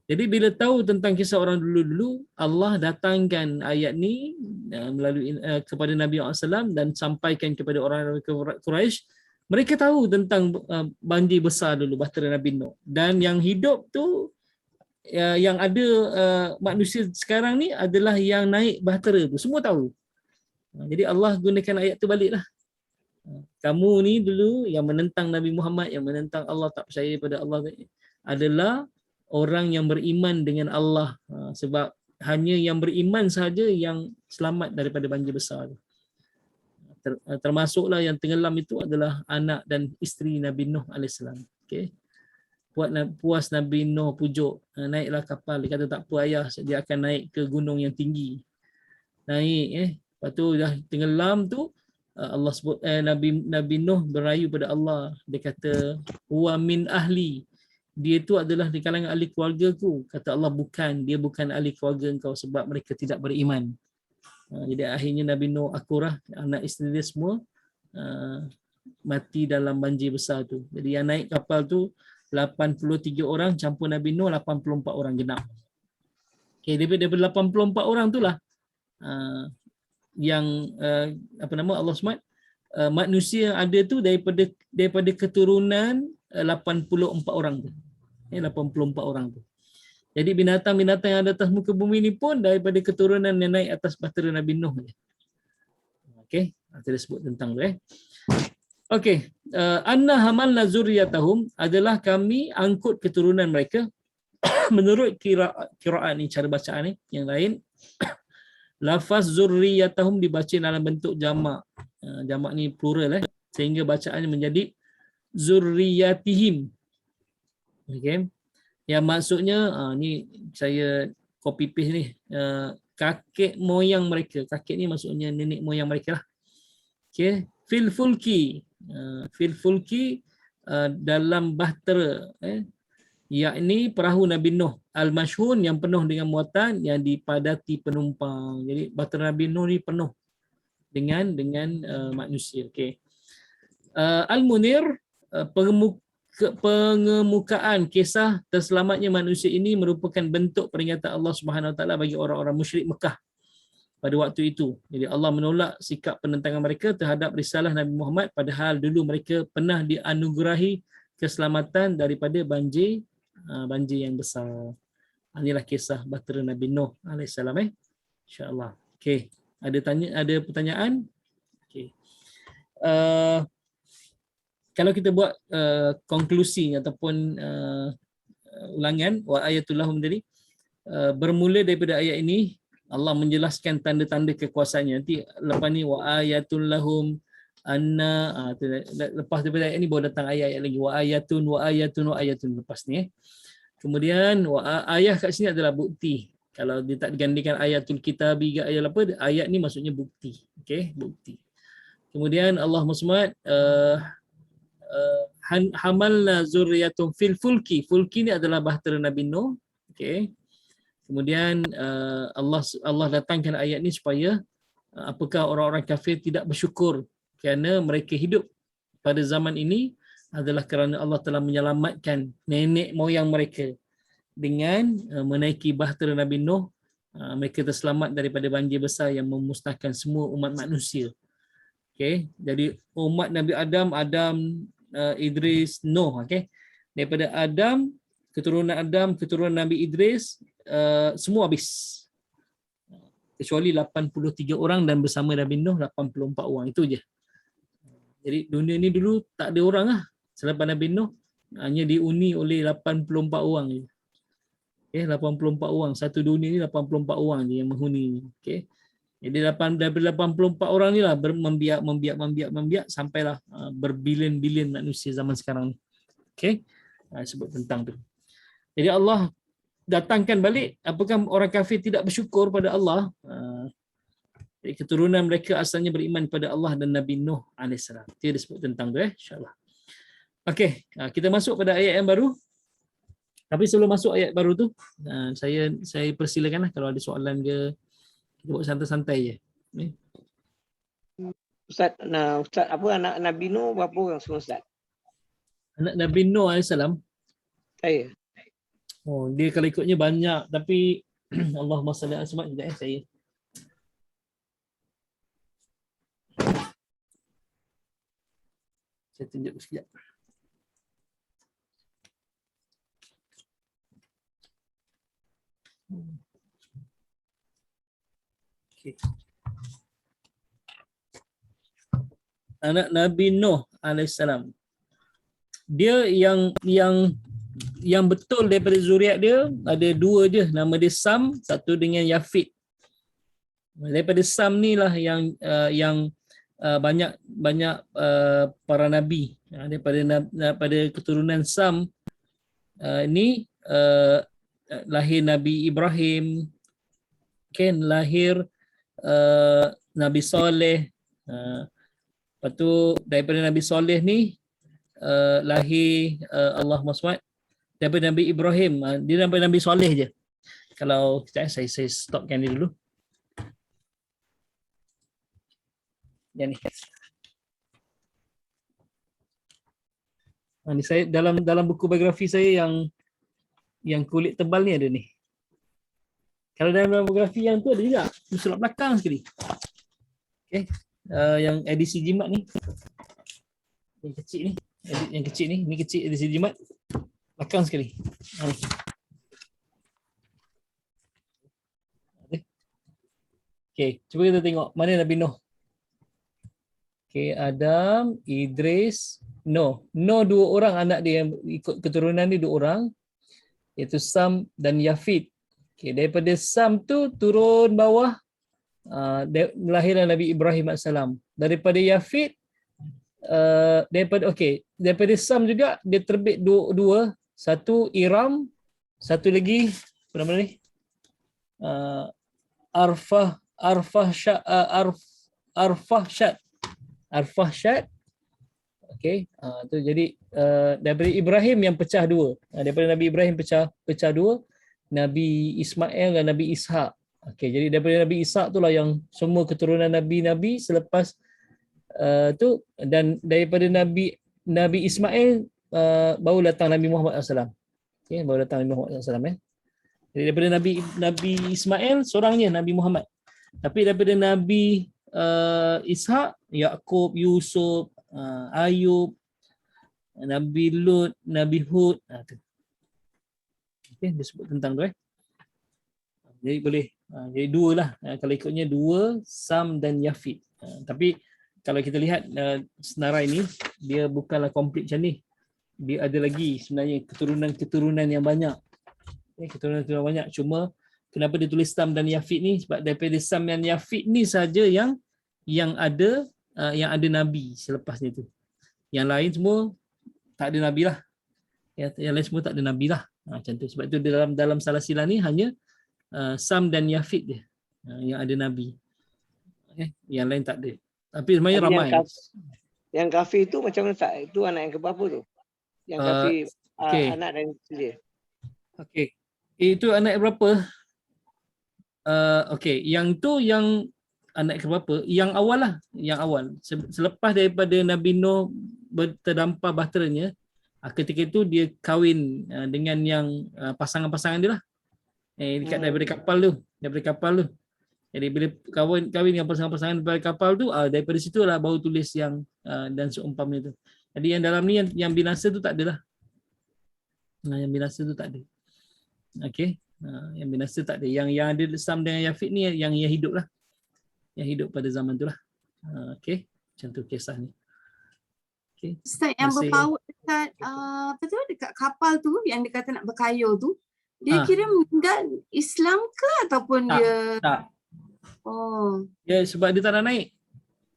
Jadi bila tahu tentang kisah orang dulu-dulu, Allah datangkan ayat ni melalui kepada Nabi SAW dan sampaikan kepada orang-orang Quraisy. Mereka tahu tentang banjir besar dulu, bahtera Nabi Nuh. Dan yang hidup tu, yang ada manusia sekarang ni adalah yang naik bahtera tu. Semua tahu. Jadi Allah gunakan ayat tu baliklah. Kamu ni dulu yang menentang Nabi Muhammad, yang menentang Allah, tak percaya pada Allah, adalah orang yang beriman dengan Allah, sebab hanya yang beriman sahaja yang selamat daripada banjir besar. Termasuklah yang tenggelam itu adalah anak dan isteri Nabi Nuh AS. Okay. Puas Nabi Nuh pujuk, naiklah kapal. Dia kata tak apa ayah, dia akan naik ke gunung yang tinggi. Naik, lepas tu dah tenggelam tu, Allah sebut Nabi Nuh berayu pada Allah. Dia kata huwa min ahli, dia itu adalah di kalangan ahli keluargaku. Kata Allah bukan, dia bukan ahli keluarga engkau sebab mereka tidak beriman. Jadi akhirnya Nabi Nuh akurah, anak isteri dia semua mati dalam banjir besar tu. Jadi yang naik kapal tu 83 orang, campur Nabi Nuh 84 orang genap. Okay, daripada 84 orang tu lah yang Allah SWT, manusia yang ada tu daripada keturunan 84 orang tu. 84 orang tu. Jadi binatang-binatang yang ada atas muka bumi ni pun daripada keturunan yang naik atas bahtera Nabi Nuh. Okey, kita sebut tentang tu. Okey, anna hamalna zurriyatahum adalah kami angkut keturunan mereka. Menurut qiraat ni, cara bacaan ni yang lain, lafaz zurriyatahum dibaca dalam bentuk jamak. Jamak ni plural sehingga bacaannya menjadi zurriyatihim. Okey. Yang maksudnya ni saya copy paste ni, kakek moyang mereka. Kakek ni maksudnya nenek moyang mereka lah. Okey, fil fulki dalam bahtera, yakni perahu Nabi Nuh al-mashhun yang penuh dengan muatan yang dipadati penumpang. Jadi bahtera Nabi Nuh ni penuh dengan manusia. Okey. Al-Munir, pengemukaan kisah terselamatnya manusia ini merupakan bentuk peringatan Allah Subhanahu Wa Taala bagi orang-orang musyrik Mekah pada waktu itu. Jadi Allah menolak sikap penentangan mereka terhadap risalah Nabi Muhammad, padahal dulu mereka pernah dianugerahi keselamatan daripada banjir yang besar. Inilah kisah bahtera Nabi Nuh alaihissalam. Insya-Allah. Okey. Ada pertanyaan? Okey. Kalau kita buat konklusi ataupun ulangan wa ayatul lahum tadi, bermula daripada ayat ini Allah menjelaskan tanda-tanda kekuasaannya. Nanti lepas ni wa ayatul lahum anna, lepas daripada ayat ini baru datang ayat-ayat lagi wa ayatun lepas ni. Kemudian ayah kat sini adalah bukti. Kalau dia tak digandikan ayatul kitabi ke ayat apa, ayat ni maksudnya bukti. Okey, bukti. Kemudian Allah SWT hamalna zurriyatum fil fulki. Fulki ni adalah bahtera Nabi Nuh. Okey. Kemudian Allah datangkan ayat ni supaya apakah orang-orang kafir tidak bersyukur kerana mereka hidup pada zaman ini adalah kerana Allah telah menyelamatkan nenek moyang mereka dengan menaiki bahtera Nabi Nuh. Mereka terselamat daripada banjir besar yang memusnahkan semua umat manusia. Okey, jadi umat Nabi Adam, Idris, Nuh. Okey, daripada keturunan Nabi Idris, semua habis. Kecuali 83 orang dan bersama Nabi Nuh 84 orang. Itu je. Jadi dunia ni dulu tak ada orang lah. Selepas Nabi Nuh hanya dihuni oleh 84 orang je. Okay, 84 orang. Satu dunia ni 84 orang je yang menghuni. Okay. Jadi daripada 84 orang ni lah membiak sampailah berbilion-bilion manusia zaman sekarang ni. Okay. Sebut tentang tu. Jadi Allah datangkan balik, apakah orang kafir tidak bersyukur pada Allah? Jadi keturunan mereka asalnya beriman pada Allah dan Nabi Nuh AS. Dia disebut tentang tu insyaAllah. Okey, kita masuk pada ayat yang baru. Tapi sebelum masuk ayat baru tu, saya persilakanlah kalau ada soalan ke, kita buat santai-santai je. Ustaz, apa anak Nabi Nuh berapa orang semua Ustaz? Anak Nabi Nuh AS? Saya. Oh, dia kalau ikutnya banyak, tapi Allahumma salli ala Muhammad juga saya. Saya tunjuk sekejap. Okay. Anak Nabi Nuh alaihissalam. Dia yang betul daripada zuriat dia ada dua je, nama dia Sam, satu dengan Yafid. Daripada Sam ni lah yang banyak para nabi. Daripada keturunan Sam ni lahir Nabi Ibrahim, kan, lahir Nabi Saleh. Lepas tu daripada Nabi Saleh ni lahir Allahumma SWT daripada Nabi Ibrahim. Dia daripada Nabi Saleh je. Kalau saya stopkan dia dulu. Yang ni. Ni saya dalam buku biografi saya yang kulit tebal ni ada ni. Kalau dalam biografi yang tu ada juga, surat belakang sekali. Okey, yang edisi jimat ni. Yang kecil ni, yang kecil ni kecil edisi jimat. Belakang sekali. Okey, cuba kita tengok mana Nabi Nuh. Okey, Adam, Idris, Nuh. Nuh dua orang anak dia yang ikut keturunan ni, dua orang. Iaitu Sam dan Yafid. Okay, daripada Sam tu turun bawah melahirkan Nabi Ibrahim AS. Daripada Yafid daripada Sam juga dia terbit dua, satu Iram, satu lagi apa nama ni? Arfahsyad. Okey, tu jadi daripada Ibrahim yang pecah dua. Daripada Nabi Ibrahim pecah dua, Nabi Ismail dan Nabi Ishak. Okey, jadi daripada Nabi Ishak itulah yang semua keturunan nabi-nabi selepas tu, dan daripada Nabi Ismail baru datang Nabi Muhammad SAW. Okey, baru datang Nabi Muhammad SAW. Jadi daripada Nabi Ismail seorangnya Nabi Muhammad. Tapi daripada Nabi Ishak, Yaqub, Yusuf, Ayub, Nabi Lut, Nabi Hud. Okay, dia sebut tentang tu Jadi boleh jadi dua lah. Kalau ikutnya dua, Sam dan Yafid. Tapi kalau kita lihat senarai ni, dia bukanlah komplit macam ni. Dia ada lagi sebenarnya keturunan yang banyak. Keturunan banyak. Cuma kenapa dia tulis Sam dan Yafid ni? Sebab daripada Sam dan Yafid ni saja yang ada Nabi selepas itu. Yang lain semua tak ada Nabi lah. Yang lain semua tak ada Nabi lah. Macam tu. Sebab tu dalam Salasila ni hanya Sam dan Yafid je yang ada Nabi. Yang lain tak ada. Tapi sebenarnya Tapi ramai. Yang kafir tu macam mana tak? Itu anak yang keberapa tu? Yang kafir anak dan isteri dia. Okey. Itu anak yang berapa? Okey, yang tu yang anak keberapa? Yang awal lah, yang awal. Selepas daripada Nabi Nuh terdampar bahteranya, ketika itu dia kahwin dengan yang pasangan-pasangan dia lah. Dekat daripada kapal tu. Jadi bila kahwin dengan pasangan-pasangan daripada kapal tu, daripada situ lah baru tulis yang dan seumpamanya tu. Jadi yang dalam ni yang binasa tu tak ada lah. Yang binasa tu tak ada. Okey. Yang binasa tak ada. Yang ada Sam dengan Yafid ni yang hidup lah. Yang hidup pada zaman tu lah. Okey. Macam tu kisah ni. Okay. Ustaz yang berpaut dekat apa tu, dekat kapal tu yang dia kata nak berkayul tu, dia kira meninggal Islam ke ataupun tak, dia tak. Oh. Ya, sebab dia tak nak naik.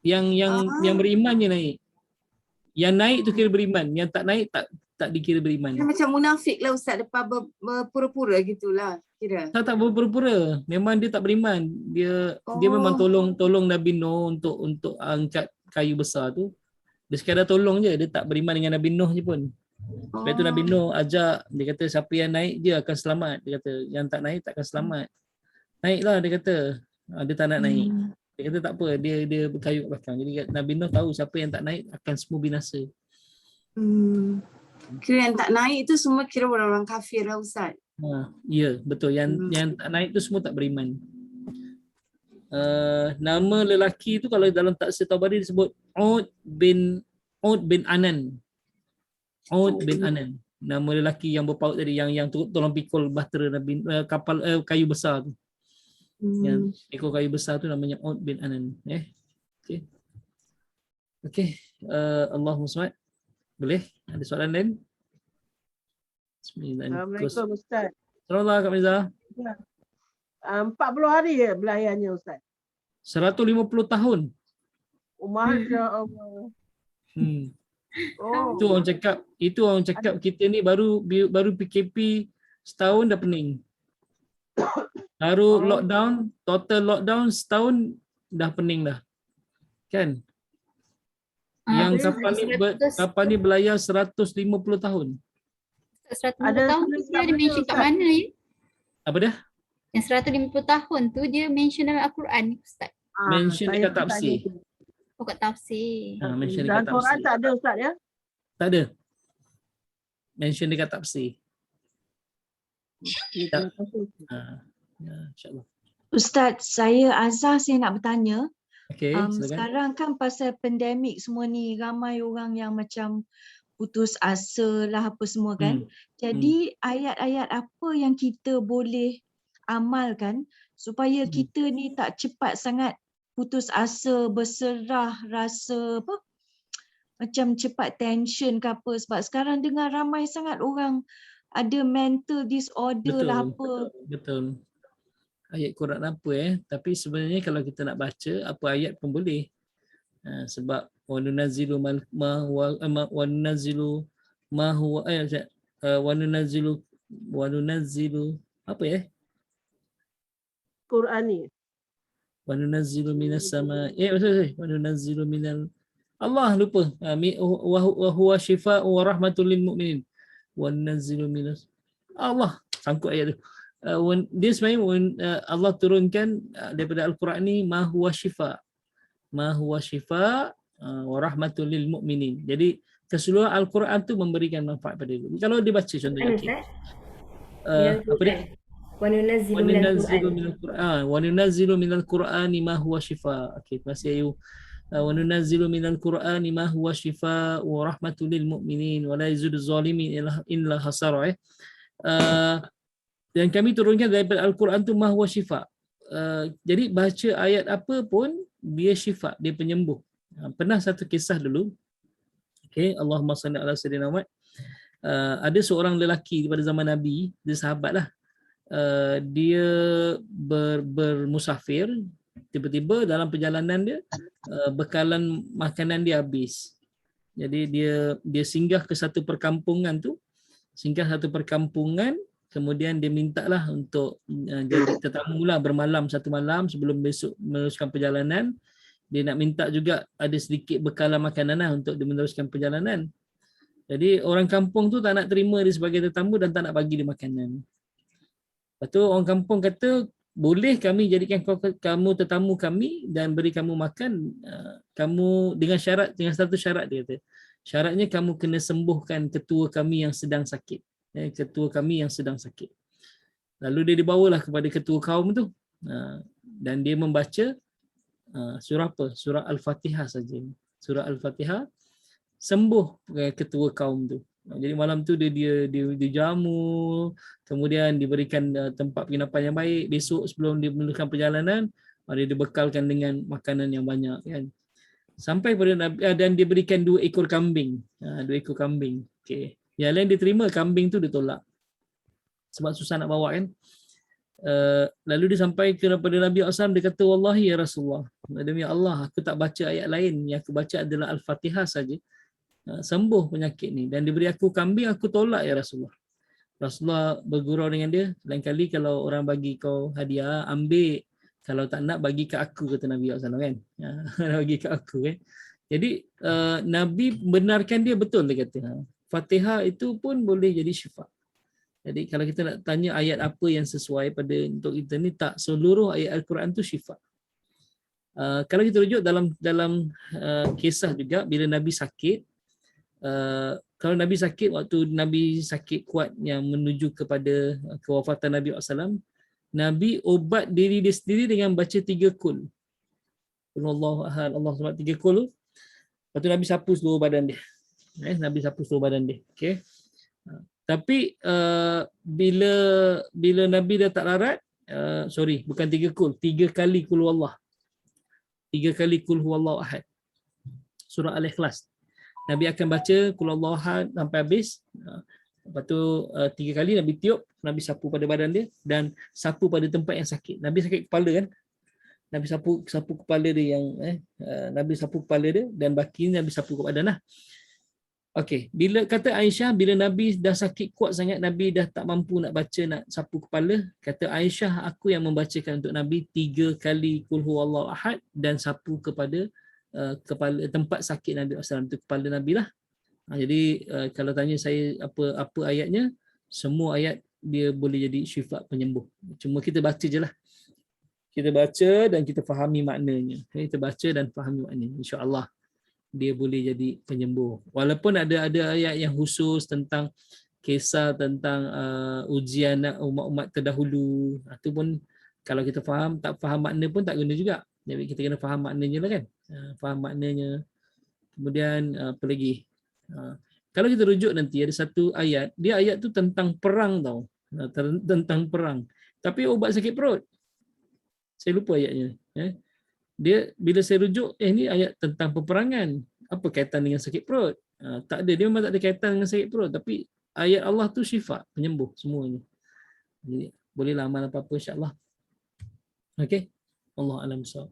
Yang beriman je naik. Yang naik tu kira beriman, yang tak naik tak dikira beriman. Dia macam munafik lah Ustaz, depan berpura-pura gitulah kira. Tak berpura-pura. Memang dia tak beriman. Dia memang tolong Nabi Nuh untuk angkat kayu besar tu. Dia sekadar tolong je, dia tak beriman dengan Nabi Nuh je pun. Lepas tu Nabi Nuh ajak, dia kata siapa yang naik dia akan selamat. Dia kata yang tak naik takkan selamat. Naiklah dia kata. Dia tak nak naik. Dia kata tak apa, dia berkayup belakang. Jadi Nabi Nuh tahu siapa yang tak naik akan semua binasa. Kira yang tak naik tu semua kira orang-orang kafir lah Ustaz. Ya, betul. Yang tak naik tu semua tak beriman. Nama lelaki tu kalau dalam tafsir Tabari disebut Ud bin Anan. Ud bin Anan. Nama lelaki yang berpaut tadi yang tolong pikul bahtera Nabi kapal kayu besar tu. Yang ekor kayu besar tu namanya Ud bin Anan. Okey. Okey. Allahumma salli. Boleh? Ada soalan lain? Assalamualaikum Ustaz. Assalamualaikum Kak Miza. 40 hari ya belayannya Ustaz. 150 tahun. Oh, Masya Allah. Itu orang cakap kita ni baru PKP setahun dah pening. Baru lockdown, total lockdown setahun dah pening dah. Kan? Yang kapal ni berlayar 150 tahun. 150 tahun tu dia ada mention kat mana ya? Apa dia? Yang 150 tahun tu dia mention dalam Al-Quran Ustaz. Mention dekat tafsir. Oh, kat tafsir. Mention dekat tafsir. Al-Quran tak ada Ustaz ya? Tak ada. Mention dekat tafsir. InsyaAllah. Ustaz, saya Azhar, saya nak bertanya. Okay, sekarang kan pasal pandemik semua ni, ramai orang yang macam putus asa lah apa semua kan. Jadi ayat-ayat apa yang kita boleh amalkan supaya kita ni tak cepat sangat putus asa, berserah, rasa apa, macam cepat tension ke apa. Sebab sekarang dengar ramai sangat orang ada mental disorder lah apa. Betul. Ayat Quran apa tapi sebenarnya kalau kita nak baca apa ayat pun boleh. Sebab wa nunazzilu apa Qurani. Wa nunazzilu minas sama wa nunazzilu minal Allah lupa wa huwa shifaa'un wa rahmatul lil mu'minin wa nunazzilu minas Allah sangkut ayat tu. Dia sebenarnya Allah turunkan daripada Al-Quran ni ma huwa shifa wa rahmatul lil mu'minin. Jadi keseluruhan Al-Quran tu memberikan manfaat pada dia. Kalau dia baca contohnya apa dia? Wa nunazzilu minal Qur'ani ma huwa shifa. Okey, terima kasih Ayu. Wa nunazzilu minal Qur'ani ma huwa shifa wa rahmatul lil mu'minin wa la yaziduz zalimin illa hasara. Dan kami turunkan daripada Al-Quran tu mahwa syifa. Jadi baca ayat apa pun dia syifa, dia penyembuh. Pernah satu kisah dulu. Okey, Allahumma salli ala sayyidina Muhammad. Ada seorang lelaki pada zaman Nabi, dia sahabatlah. Dia bermusafir, tiba-tiba dalam perjalanan dia bekalan makanan dia habis. Jadi dia singgah ke satu perkampungan tu singgah satu perkampungan, kemudian dia mintalah untuk jadi tetamu lah bermalam satu malam sebelum besok meneruskan perjalanan. Dia nak minta juga ada sedikit bekalan makanan lah untuk dia meneruskan perjalanan. Jadi orang kampung tu tak nak terima dia sebagai tetamu dan tak nak bagi dia makanan. Lepas tu orang kampung kata, boleh kami jadikan kamu tetamu kami dan beri kamu makan, kamu dengan satu syarat, dia kata. Syaratnya kamu kena sembuhkan ketua kami yang sedang sakit. Ketua kami yang sedang sakit. Lalu dia dibawalah kepada ketua kaum tu. Dan dia membaca surah apa? Surah Al-Fatihah saja. Surah Al-Fatihah, sembuh ketua kaum tu. Jadi malam tu dia dijamu, kemudian diberikan tempat penginapan yang baik. Besok sebelum dia meneruskan perjalanan, dia dibekalkan dengan makanan yang banyak kan. Sampai pada Nabi, dan diberikan 2 ekor kambing. 2 ekor kambing. Okey. Yang lain diterima, kambing tu dia tolak. Sebab susah nak bawa kan. Lalu dia sampai kepada Nabi SAW, dia kata, wallahi ya Rasulullah, demi Allah aku tak baca ayat lain, yang aku baca adalah Al-Fatihah saja, sembuh penyakit ni, dan diberi aku kambing, aku tolak ya Rasulullah. Rasulullah bergurau dengan dia, lain kali kalau orang bagi kau hadiah, ambil, kalau tak nak bagi ke aku, kata Nabi SAW kan. Bagi ke aku kan. Jadi Nabi benarkan dia, betul dia kata. Fatihah itu pun boleh jadi syifa. Jadi kalau kita nak tanya ayat apa yang sesuai pada untuk kita ni, tak seluruh ayat Al-Quran tu syifa. Kalau kita rujuk dalam kisah juga bila Nabi sakit, kalau Nabi sakit, waktu Nabi sakit kuat yang menuju kepada kewafatan Nabi SAW, Nabi ubat diri dia sendiri dengan baca 3 kul. Allahu ahad, Allah SWT, 3 kul tu. Lepas tu Nabi sapu seluruh badan dia. Nabi sapu seluruh badan dia. Okay. Tapi bila Nabi dah tak larat, bukan 3 kul, 3 kali kul huwallah. 3 kali kul huwallahu ahad. Surah Al-Ikhlas. Nabi akan baca kul huwallahu ahad sampai habis. Lepas tu 3 kali Nabi tiup, Nabi sapu pada badan dia dan sapu pada tempat yang sakit. Nabi sakit kepala kan? Nabi sapu kepala dia yang Nabi sapu kepala dia dan baki Nabi sapu ke badan lah. Okey, bila kata Aisyah, bila Nabi dah sakit kuat sangat, Nabi dah tak mampu nak baca, nak sapu kepala, kata Aisyah, aku yang membacakan untuk Nabi 3 kali kul huwallahu ahad dan sapu kepada kepala tempat sakit Nabi SAW, itu kepala Nabi lah. Jadi kalau tanya saya apa ayatnya, semua ayat dia boleh jadi syifa penyembuh. Cuma kita baca je lah. Kita baca dan kita fahami maknanya. Kita baca dan fahami maknanya. InsyaAllah dia boleh jadi penyembuh. Walaupun ada ayat yang khusus tentang kisah tentang ujian umat-umat terdahulu, itu pun kalau kita faham, tak faham makna pun tak guna juga. Jadi kita kena faham maknanya lah kan. Faham maknanya. Kemudian apa lagi? Kalau kita rujuk nanti ada satu ayat, dia ayat tu tentang perang tau. Tentang perang. Tapi ubat sakit perut. Saya lupa ayatnya. Dia bila saya rujuk, ni ayat tentang peperangan. Apa kaitan dengan sakit perut? Tak ada, dia memang tak ada kaitan dengan sakit perut. Tapi ayat Allah tu syifa, penyembuh semuanya. Jadi bolehlah amal apa-apa insya-Allah. Okey. Allah alam sawab.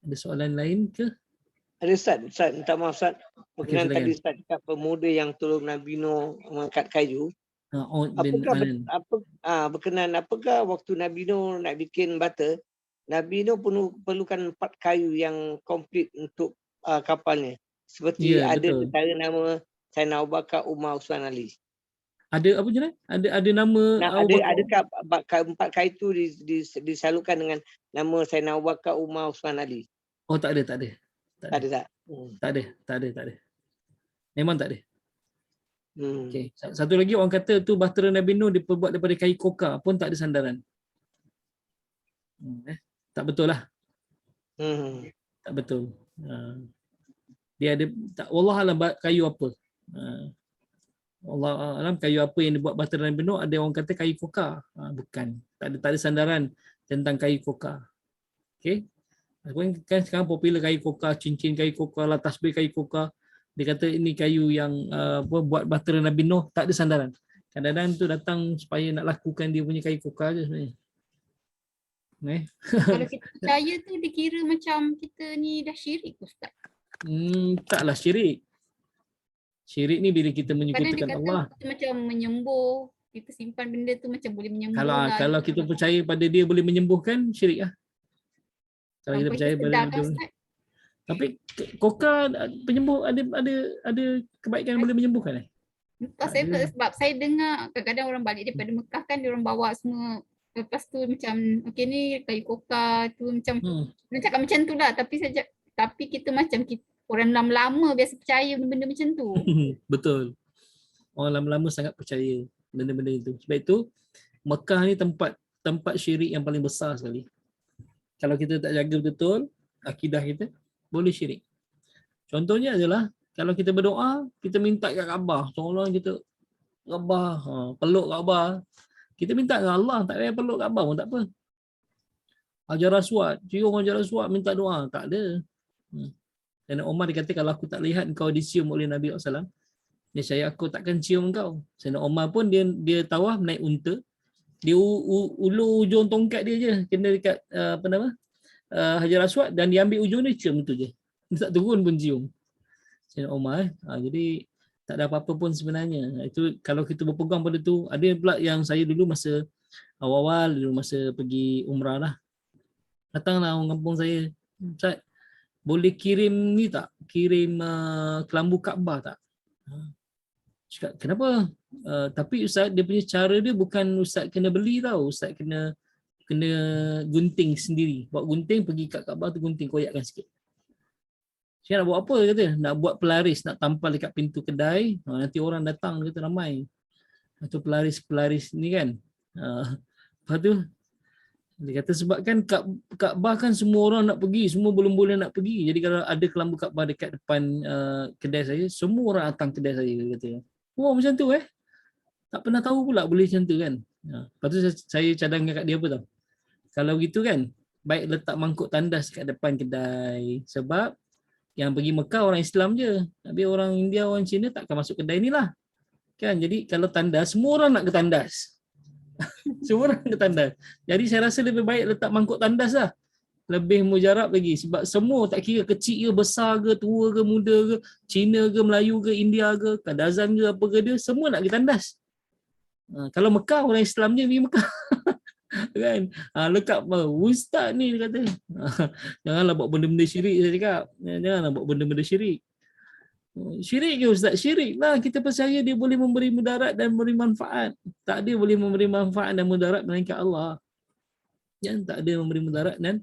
Ada soalan lain ke? Ada Ustaz, minta maaf Ustaz. Berkenaan tadi Ustaz cakap pemuda yang tolong Nabi Nuh mengangkat kayu. Apakah waktu Nabi Nuh nak bikin bata, Nabi Nuh perlukan 4 kayu yang komplit untuk kapalnya. Seperti ada tentara nama Sayyidina Abu Bakar, Umar, Uthman, Ali. Ada apa je? Ada nama adakah 4 kayu itu disalurkan dengan nama Sayyidina Abu Bakar, Umar, Uthman, Ali? Oh tak ada. Tak ada. Memang tak ada. Okay. Satu lagi orang kata tu bahtera Nabi Nuh diperbuat daripada kayu kokar pun tak ada sandaran. Tak betul lah. Tak betul. Dia ada wallah alam kayu apa. Allah alam kayu apa yang dibuat bahtera Nabi Nuh, ada orang kata kayu kokar. Bukan. Tak ada sandaran tentang kayu kokar. Okey. Kan sekarang popular kayu kokar, cincin kayu kokar, tasbih kayu kokar. Dia kata ini kayu yang buat bahtera Nabi Nuh, tak ada sandaran. Kadang-kadang tu datang supaya nak lakukan dia punya kayu kokar je sebenarnya. Kalau kita percaya tu dikira macam kita ni dah syirik Ustaz. Taklah syirik. Syirik ni bila kita Kadang dia menyekutukan kata Allah. kita macam menyembuh, kita simpan benda tu macam boleh menyembuh lah. Kalau kita percaya pada dia boleh menyembuhkan, syirik lah. Kalau kita percaya pada dia. Tapi kokar penyembuh ada kebaikan yang boleh menyembuhkan Sebab saya dengar kadang-kadang orang balik daripada Mekah kan, dia orang bawa semua. Lepas tu macam okey ni kayu kokar tu macam dia cakap macam tu lah, tapi kita macam orang lama-lama biasa percaya benda-benda macam tu. Betul. Orang lama-lama sangat percaya benda-benda itu. Sebab itu Mekah ni tempat syirik yang paling besar sekali. Kalau kita tak jaga betul akidah kita, boleh syirik. Contohnya adalah kalau kita berdoa, kita minta kat Kaabah. Seolah kita Kaabah, peluk Kaabah. Kita minta dengan Allah, tak payah peluk Kaabah pun tak apa. Hajar Aswad, cium Hajar Aswad minta doa, tak ada. Dan Umar dia kata kalau aku tak lihat kau dicium oleh Nabi SAW, nescaya aku takkan cium kau. Sayyidina Umar pun dia tawaf naik unta. Dia ulur ujung tongkat dia je kena dekat Hajar Aswad dan dia ambil ujung dia cium tu je. Dia tak turun pun cium. Sayyidina Umar jadi tak ada apa-apa pun sebenarnya. Itu kalau kita berpegang pada tu. Ada pula yang saya dulu masa awal-awal dulu masa pergi umrah lah. Datanglah orang kampung saya. Ustaz, boleh kirim ni tak? Kirim kelambu Kaabah tak? Cakap, kenapa? Tapi Ustaz, dia punya cara dia bukan Ustaz kena beli tau. Ustaz kena gunting sendiri. Buat gunting, pergi kat Kaabah tu gunting, koyakkan sikit. Saya nak buat apa kata? Nak buat pelaris, nak tampal dekat pintu kedai. Nanti orang datang kata ramai. Itu pelaris ni kan. Lepas tu dia kata sebab kan Kaabah kan semua orang nak pergi, semua boleh nak pergi. Jadi kalau ada kelambu Kaabah dekat depan kedai saya, semua orang datang kedai saya kata. Wah macam tu tak pernah tahu pula boleh macam tu kan. Lepas tu saya cadangkan kat dia apa tau. Kalau gitu kan, baik letak mangkuk tandas kat depan kedai. Sebab yang pergi Mekah orang Islam je. Habis orang India, orang Cina takkan masuk kedai ni lah. Kan? Jadi kalau tandas, semua orang nak ke tandas. Semua orang ke tandas. Jadi saya rasa lebih baik letak mangkuk tandas lah. Lebih mujarab lagi. Sebab semua tak kira kecil ke, besar ke, tua ke, muda ke, Cina ke, Melayu ke, India ke, Kadazan ke, apa ke dia, semua nak ke tandas. Kalau Mekah, orang Islam je pergi Mekah. Kan? Lekat ustaz ni dia kata. Janganlah buat benda-benda syirik, saya cakap. Janganlah buat benda-benda syirik. Syirik ke ustaz? Syirik lah. Kita percaya dia boleh memberi mudarat dan memberi manfaat. Tak ada boleh memberi manfaat dan mudarat melainkan Allah. Yang tak ada memberi mudarat dan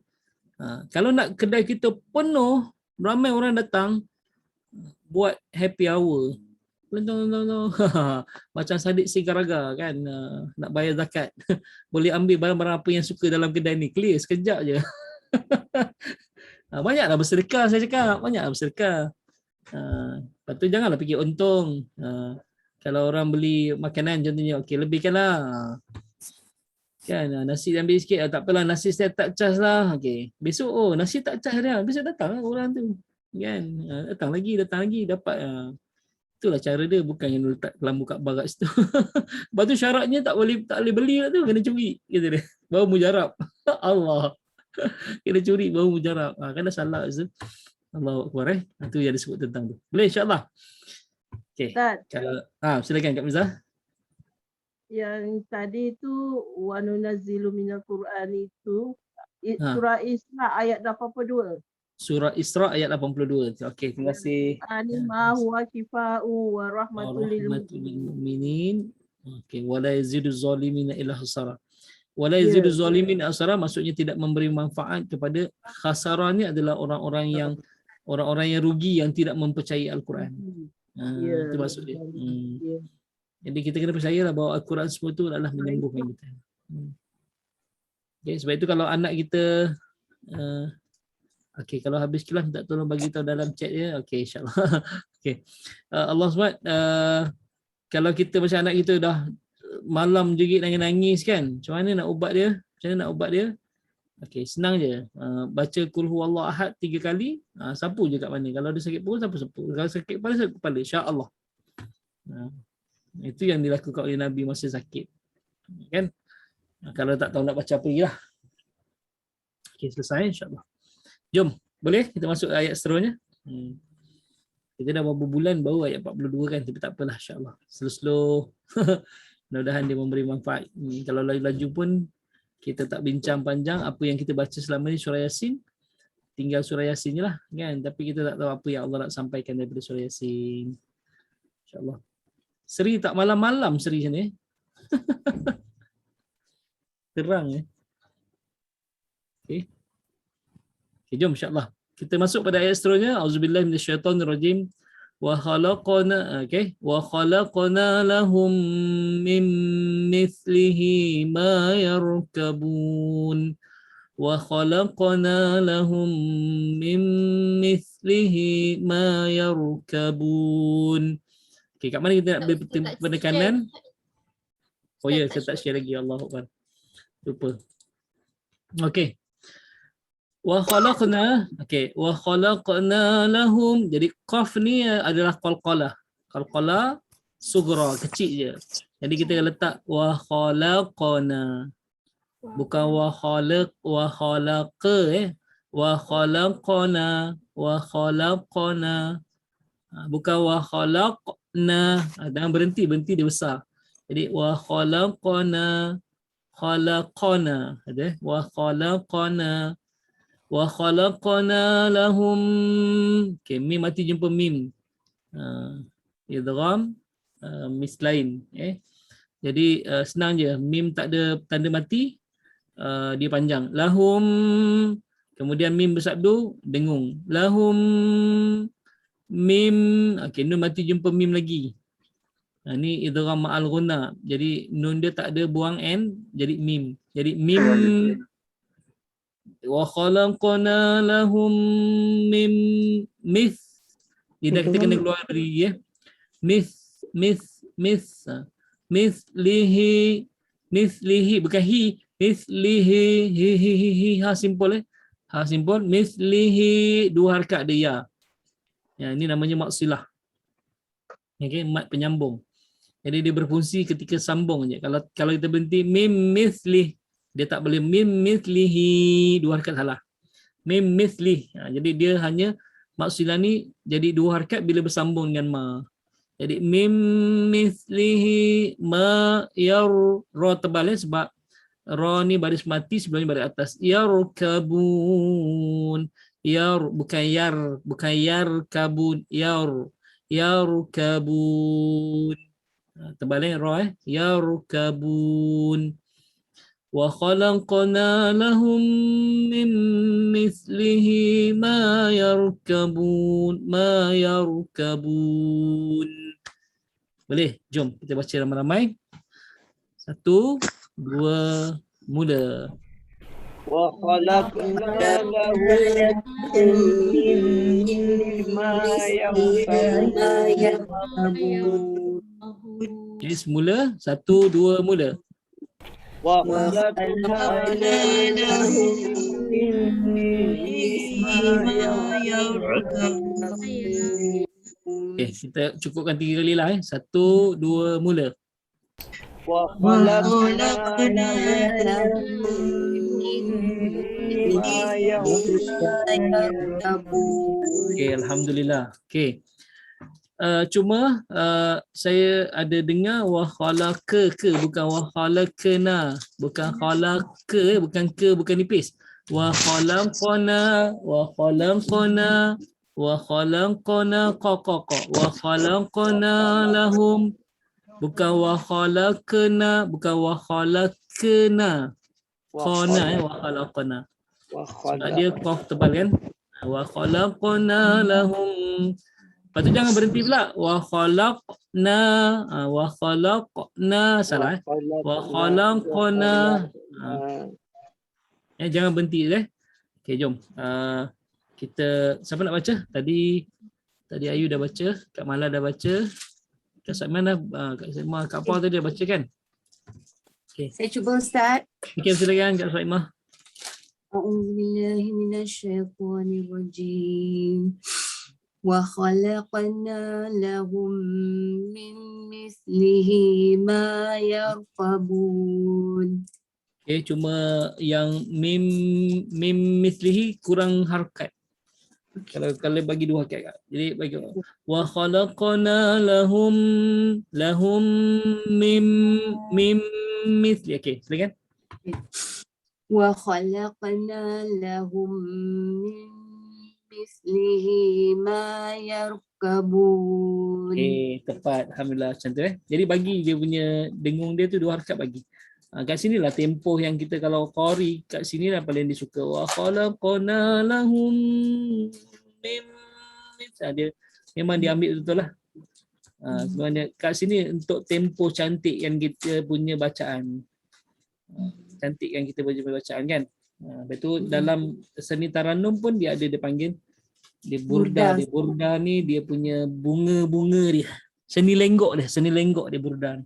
kalau nak kedai kita penuh, ramai orang datang, buat happy hour. Macam Sadik Sigaraga kan, nak bayar zakat. Boleh ambil barang-barang apa yang suka dalam kedai ni. Clear sekejap je. Banyaklah bersedekah saya cakap. Banyaklah bersedekah. Lepas tu janganlah fikir untung. Kalau orang beli makanan contohnya, okey lebihkanlah. Kan nasi ambil sikit, tak apalah nasi saya tak cas lah. Okey. Besok nasi tak cas dah. Besok datang orang tu. Kan? Datang lagi dapat. Itulah cara dia, bukan yang letak kelambu Kaabah kat situ. Lepas tu syaratnya tak boleh beli lah tu, kena curi kata dia. Baru mujarab. Allah. Kena curi baru mujarab. Kan dah salah tu. Allahu Akbar Itu yang disebut tentang tu. Boleh insya-Allah. Okey. Silakan Kak Mirzah. Yang tadi tu wa nunazzilu minal Quran itu surah Isra ayat 82. Surah Isra ayat 82. Okey, terima kasih. Anima huwa shifa'u wa rahmatul lil mu'minin. Okey, wala yazidu zalimin illa khasara. Wala yazidu zalimin asara maksudnya tidak memberi manfaat kepada khasara ni adalah orang-orang yang rugi yang tidak mempercayai Al-Quran. Itu maksud dia. Jadi kita kena percayalah bahawa Al-Quran semua tu adalah menyembuhkan kita. Okay, sebab itu kalau anak kita okey, kalau habis kelas minta tolong bagi tahu dalam chat ya. Okey, insya-Allah. Okey. Allah SWT kalau kita macam anak kita dah malam jerit nangis kan. Macam mana nak ubat dia? Okey, senang je. Baca Qul huwallahu ahad 3 kali, sapu je kat mana. Kalau ada sakit perut sapu. Kalau sakit kepala, insya-Allah. Itu yang dilakukan oleh Nabi masa sakit. Kan? Kalau tak tahu nak baca apa lah. Okey, selesai insya-Allah. Jom, boleh kita masuk ayat seterusnya. Kita dah beberapa bulan baru ayat 42 kan, tapi tak apalah, insya-Allah. Slow-slow. Mudah-mudahan dia memberi manfaat. Kalau laju-laju pun kita tak bincang panjang apa yang kita baca selama ni surah Yasin. Tinggal surah Yasin je lah kan, tapi kita tak tahu apa yang Allah nak sampaikan daripada surah Yasin. Insya-Allah. Seri tak malam-malam seri sini. Terang Okey. Okey, jom insya-Allah. Kita masuk pada ayat seterusnya. Auzubillahi minasyaitonirrajim. Wa khalaqna wa khalaqna lahum min mithlihi ma yarkabun. Wa khalaqna lahum min mithlihi ma yarkabun. Okey, kat mana kita nak beri penekanan? Oh ya, saya tak share lagi. Allahu Akbar. Lupa. Okey. Wa khalaqna, wa khalaqna lahum. Jadi qaf ni adalah qalqalah. Qalqalah sughra, kecil je. Jadi kita letak wa khalaqna. Bukan wa khalaq, wa khalaqa wa khalaqna, wa khalaqna. Bukan wa khalaqna. Jangan berhenti dia besar. Jadi wa khalaqna, khalaqna. Ada wa khalaqna. Wa khalaqna lahum. Okey, mim mati jumpa mim. Idgham mislain. Jadi senang je, mim tak ada tanda mati, dia panjang. Lahum, kemudian mim bersabdu dengung. Lahum mim. Okey, nun mati jumpa mim lagi. Ni idgham ma'al ghunna. Jadi nun dia tak ada buang n, jadi mim. Jadi mim. Wa khalaqna lahum mim mith. Dia kita kena keluar dari mithlihi bukan hi, mithlihi ha simple ha simple, mithlihi dua harakat dia ya. Ini namanya maksilah. Okey, mat penyambung. Jadi dia berfungsi ketika sambung je. Kalau kita berhenti mim mithlih, dia tak boleh mim mithlihi, dua harakat salah. Mim mithlih. Jadi dia hanya maksilah ni jadi dua harakat bila bersambung dengan ma. Jadi mim mithlihi ma yar, ra tebal sebab ra ni baris mati, sebelumnya baris atas. Yarkabun. Yar bukan yar kabun, yarkabun. Tebal ra yarkabun. Wa khalaqna lahum min mithlihi ma yarkabun. Boleh? Jom kita baca ramai-ramai. 1, 2, mula. Wa khalaqna lahum min mithlihi ma yarkabun. Jadi semula 1, 2, mula. Wa khalaqna lahum min mithlihi ma yarkabun. Okay, kita cukupkan 3 kali lah. 1, 2, mula. Wa khalaqna lahum min Okay, alhamdulillah. Okay. Cuma saya ada dengar wa khalaqa ke, bukan wa khalaqna, bukan khalaqa, bukan ke, bukan nipis. Wa khalaqna, wa khalaqna, wa khalaqna qaqa, wa khalaqna lahum, bukan wa khalaqna, bukan wa khalaqna. Khana wa khalaqna. Dia qaf tebal kan? Wa khalaqna lahum. Lepas tu jangan berhenti pula. Wa khalaqna, wa khalaqna, salah. Wa khalaqna. Jangan berhenti Okey, jom. Kita siapa nak baca? Tadi Ayu dah baca, Kak Mala dah baca. Kak Saiman dah, Kak Saiman, Kak Paul tadi dah baca kan? Okey. Saya cuba Ustaz. Okey, silakan Kak Saiman. A'udzubillahi minasyaitonirrajim. Wa khalaqna lahum min mithlihi ma yarqabun. Okay, cuma yang mim mithlihi kurang harakat. Kalau bagi dua harakat. Jadi bagi wa khalaqna lahum mim mithli. Okey, silakan. Wa khalaqna lahum min mislihi ma yarkabun. Okey, tepat. Alhamdulillah macam tu Jadi bagi dia punya dengung dia tu dua harakat bagi. Kat sinilah tempoh yang kita kalau qari kat sinilah paling disuka. Wa khalaqna lahum mim dia memang diambil betul lah. Sebenarnya kat sini untuk tempoh cantik yang kita punya bacaan. Cantik yang kita punya bacaan kan. Lepas tu dalam seni Tarannum pun dia ada dia panggil dia burda. Dia burda ni dia punya bunga-bunga dia. Seni lenggok dia burda.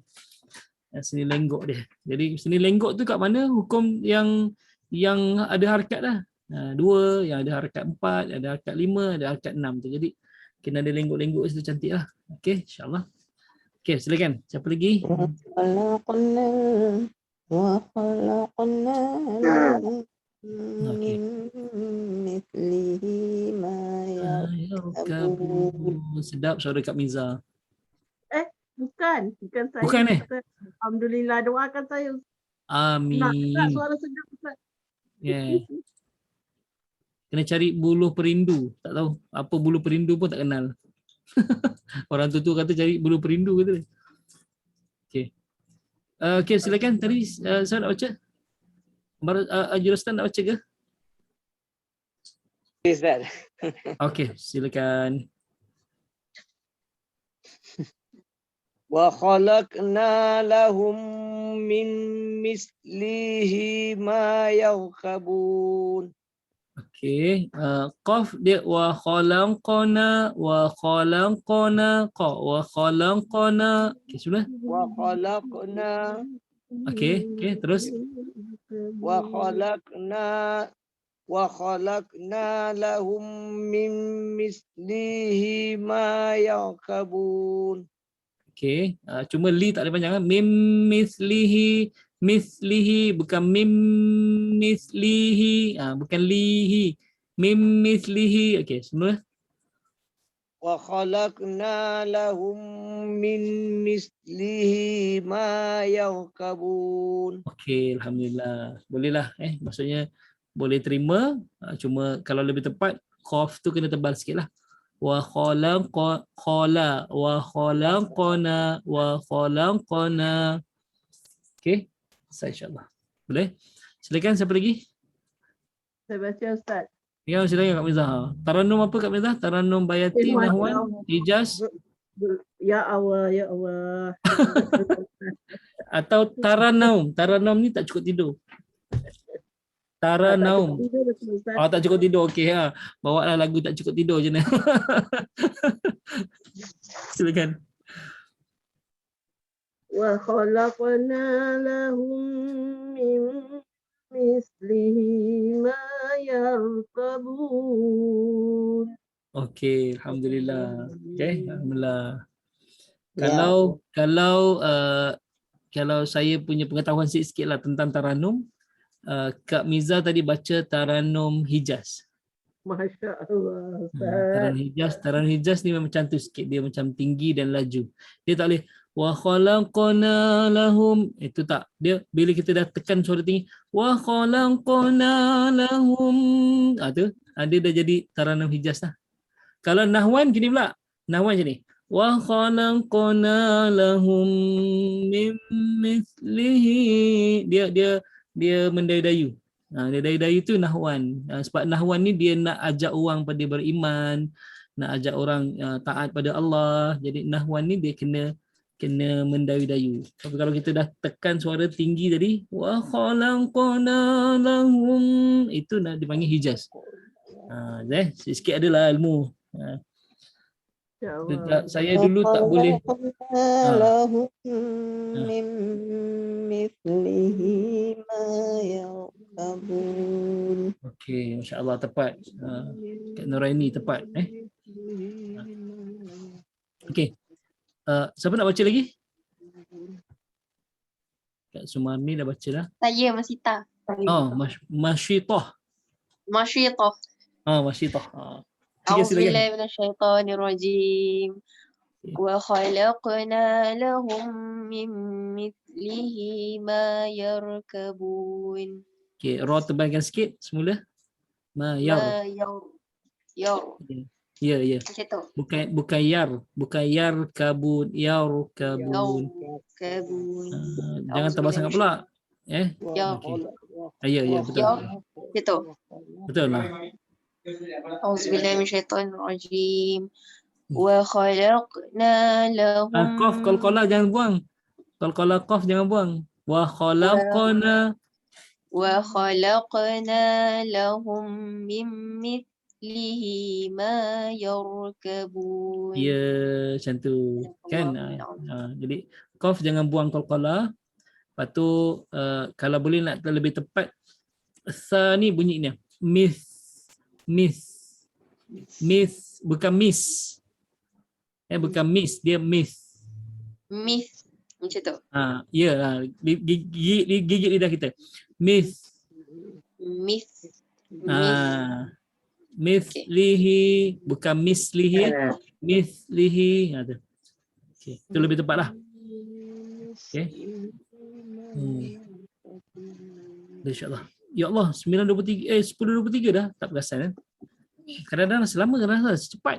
Seni lenggok dia. Jadi seni lenggok tu kat mana hukum yang ada harakat lah. 2, yang ada harakat 4, ada harakat 5, ada harakat 6 tu. Jadi kena ada lenggok-lenggok situ cantik lah. Okey, insya-Allah. Okey, silakan. Siapa lagi? Wa khalaqna mithlihi ma yarkabun. Sedap suara Kak Miza. Bukan saya. Bukan Alhamdulillah, doakan saya. Amin. Nak suara sedap Ustaz. Yeah. Kena cari buluh perindu. Tak tahu apa buluh perindu pun tak kenal. Orang tu kata cari buluh perindu kata. Okey. Okey, silakan tadi saya nak baca. Ajurustan nak baca ke? Ustaz. Okey, silakan. Wa khalaqna lahum min mislihi ma yarkabun. Okey, qaf dia wa khalaqna okey, sudah? Wa khalaqna. Okey, terus Wa khalaqna lahum min mislihi ma yarkabun. Okey, cuma li tak ada panjang. Mim mislihi bukan mim mislihi, bukan lihi. Mim mislihi. Okey, semua. Wa khalaqna lahum min mislihi ma yarkabun. Okey, alhamdulillah. Bolehlah maksudnya boleh terima. Cuma kalau lebih tepat qaf tu kena tebal sikitlah. Wa khalaqna. Okey, insya-Allah. Boleh? Silakan siapa lagi? Saya baca Ustaz. Ya, silakan Kak Miza. Tarannum apa Kak Miza? Tarannum Bayati, Nahwan, Hijaz. Ya Allah. Atau Tarannum. Tarannum ni tak cukup tidur. Tarannum. Tak cukup tidur. Okey ha. Bawa lah lagu tak cukup tidur je. Silakan. Wa khalaqna lahum min mislihi ma yarkabun. Okey, alhamdulillah. Okey, alhamdulillah. Kalau saya punya pengetahuan sikit-sikitlah tentang Tarannum. Kak Miza tadi baca Tarannum Hijaz. Masya Allah. Tarannum Hijaz ni memang macam tu sikit. Dia macam tinggi dan laju. Dia tak boleh wa khalaqna lahum. Itu tak. Dia bila kita dah tekan suara tinggi wa khalaqna lahum. Tu dia dah jadi Tarannum Hijaz lah. Kalau Nahwan gini pula. Nahwan macam ni. Wa khalaqna lahum min mithlihi. Dia mendayu-dayu. Dia dayu-dayu tu Nahwan. Sebab Nahwan ni dia nak ajak orang pada beriman, nak ajak orang taat pada Allah. Jadi Nahwan ni dia kena mendayu-dayu. Tapi kalau kita dah tekan suara tinggi tadi, wa khalaqna lahum, itu nak dipanggil Hijaz. Sikit adalah ilmu. Saya dulu tak boleh. Okey, masya-Allah tepat. Kak Nuraini tepat Okey. Siapa nak baca lagi? Kak Sumarni dah baca dah. Saya Masita. Masyitah. Masyitah. Masyitah. أعوذ بالله من الشيطان الرجيم وخلقنا لهم من مثله ما يركبون. Okey, ra tebalkan sikit semula. ما Mayar. ير Ya, ya. macam tu. Bukan yar kabun, yar kabun. Kabun. Jangan tambah sangat pula. Ya. Okey. Ya, ya, betul. Ya. Gitu. Betul lah. أعوذ بالله من الشيطان الرجيم وخلقنا لهم. Qaf qalqalah jangan buang. Qalqalah qaf jangan buang. Wa khalaqna لهم من مثله ما يركبون. Ya, macam tu. Kan? Jadi qaf jangan buang qalqalah. Lepas tu kalau boleh nak lebih tepat, sa ni bunyinya miss bukan miss. Bukan miss, dia miss. Macam tu. Ya, gigit lidah kita. Miss. Mislihi, bukan mislihi. Mislihi. Okey, itu lebih tepat lah. Okey. InsyaAllah. Ya Allah, 9:23 10:23 dah, tak perasan. Kadang-kadang rasa lama, kadang-kadang rasa cepat.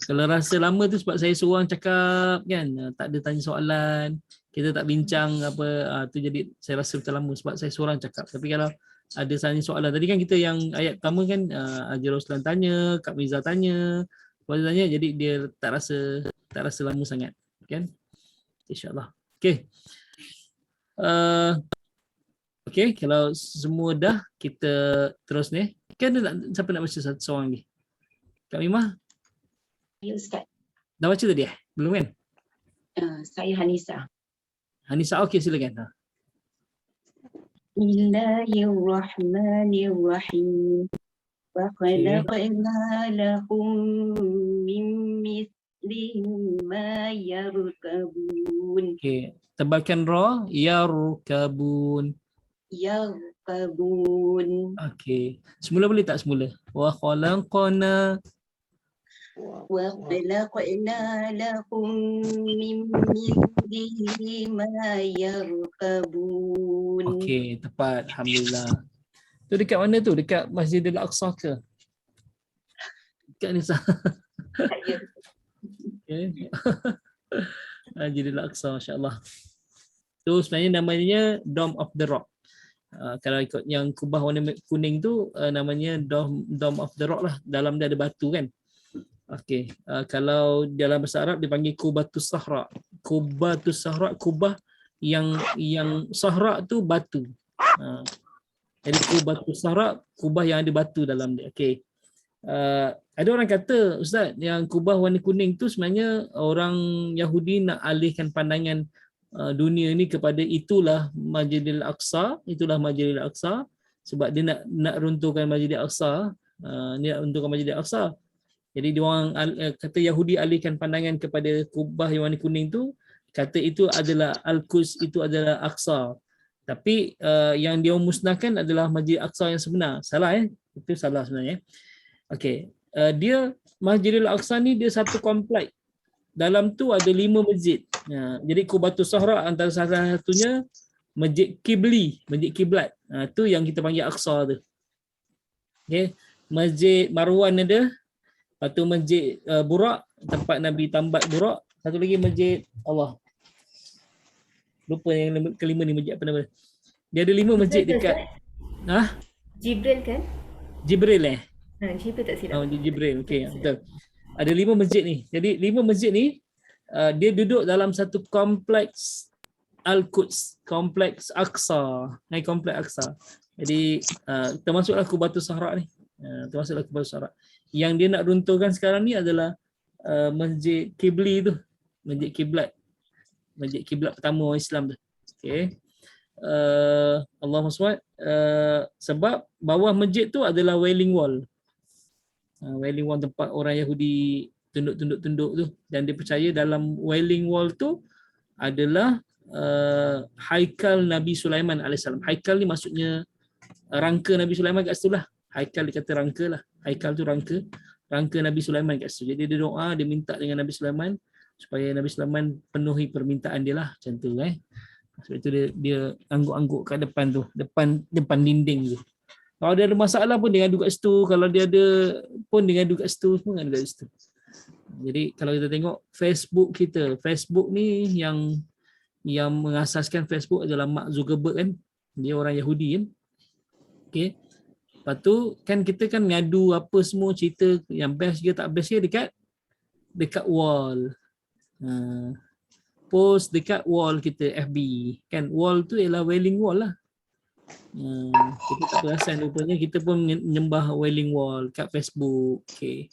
Kalau rasa lama tu sebab saya seorang cakap kan, tak ada tanya soalan, kita tak bincang apa, tu jadi saya rasa macam lama sebab saya seorang cakap. Tapi kalau ada tanya soalan, tadi kan kita yang ayat pertama kan, Haji Roslan tanya, Kak Miza tanya, tanya, jadi dia tak rasa lama sangat kan, insyaAllah. Okey. Okey, kalau semua dah, kita terus ni. Kan siapa nak baca satu seorang lagi? Kak Mimah? Ya Ustaz. Dah baca tadi Belum kan? Saya Hanisa. Hanisa, okey silakan. Bismillahirrahmanirrahim. Wa khalaqna lahum min mithlihim ma yarkabun. Okey, tebalkan ra, yarkabun. Yarkabun. Okey. Semula boleh tak semula? Wa khalaqna lahum min mithlihi ma yarkabun. Okey, tepat. Alhamdulillah. Tu dekat mana tu? Dekat Masjidil Aqsa ke? Dekat Nisa. Okey. Masjidil Aqsa, masya-Allah. Tu sebenarnya namanya Dome of the Rock. Kalau ikut yang kubah warna kuning tu namanya Dome of the Rock lah. Dalam dia ada batu kan. Okey. Kalau dalam bahasa Arab dipanggil Kubatus Sahra. Kubatus Sahra, kubah yang sahra tu batu. Jadi Kubatus Sahra, kubah yang ada batu dalam dia. Okey. Ada orang kata, Ustaz, yang kubah warna kuning tu sebenarnya orang Yahudi nak alihkan pandangan dunia ni kepada itulah Masjidil Aqsa, sebab dia nak runtuhkan Masjidil Aqsa, dia nak runtuhkan Masjidil Aqsa. Jadi dia orang kata Yahudi alihkan pandangan kepada kubah yang warna kuning tu, kata itu adalah Al-Quds, itu adalah Aqsa. Tapi yang dia musnahkan adalah Masjid Aqsa yang sebenar. Salah itu salah sebenarnya. Okey, dia Masjidil Aqsa ni dia satu komplek. Dalam tu ada 5 masjid. Jadi Kubatus Sahra antara salah satunya Masjid Qibli, Masjid Kiblat. Tu yang kita panggil Aqsa tu. Okey, Masjid Marwan ada. Lepas tu Masjid Burak, tempat Nabi tambat Burak. Satu lagi Masjid Allah. Lupa yang kelima ni masjid apa nama. Dia ada 5 masjid dekat. Jibril kan? Jibril Jibril tak silap. Jibril. Okey, betul. Ada 5 masjid ni. Jadi 5 masjid ni dia duduk dalam satu kompleks Al-Quds, kompleks Aqsa. Kompleks Aqsa. Jadi termasuklah Kubatus Sahra ni. Termasuklah Kubatus Sahra. Yang dia nak runtuhkan sekarang ni adalah Masjid Qibli tu. Masjid Kiblat. Masjid Kiblat pertama orang Islam tu. Okey. Allahumma SWT. Sebab bawah masjid tu adalah Wailing Wall. Wailing Wall tempat orang Yahudi tunduk tu, dan dia percaya dalam Wailing Wall tu adalah haikal Nabi Sulaiman AS. Haikal ni maksudnya rangka Nabi Sulaiman kat situ lah. Haikal dia kata rangka lah. Haikal tu rangka Nabi Sulaiman kat situ. Jadi dia doa, dia minta dengan Nabi Sulaiman supaya Nabi Sulaiman penuhi permintaan dia lah, macam tu Sebab itu dia angguk-angguk kat depan tu, depan dinding tu. Kalau dia ada masalah pun dia ngadu kat situ, kalau dia ada pun dia ngadu kat situ, semua ngadu kat situ. Jadi kalau kita tengok Facebook ni yang mengasaskan Facebook adalah Mark Zuckerberg kan. Dia orang Yahudi kan. Okey. Lepas tu kan kita kan ngadu apa semua cerita yang best ke tak best ke dekat wall. Post dekat wall kita FB. Kan wall tu ialah Wailing Wall lah. Kita tak perasan rupanya kita pun menyembah Wailing Wall kat Facebook. Okey.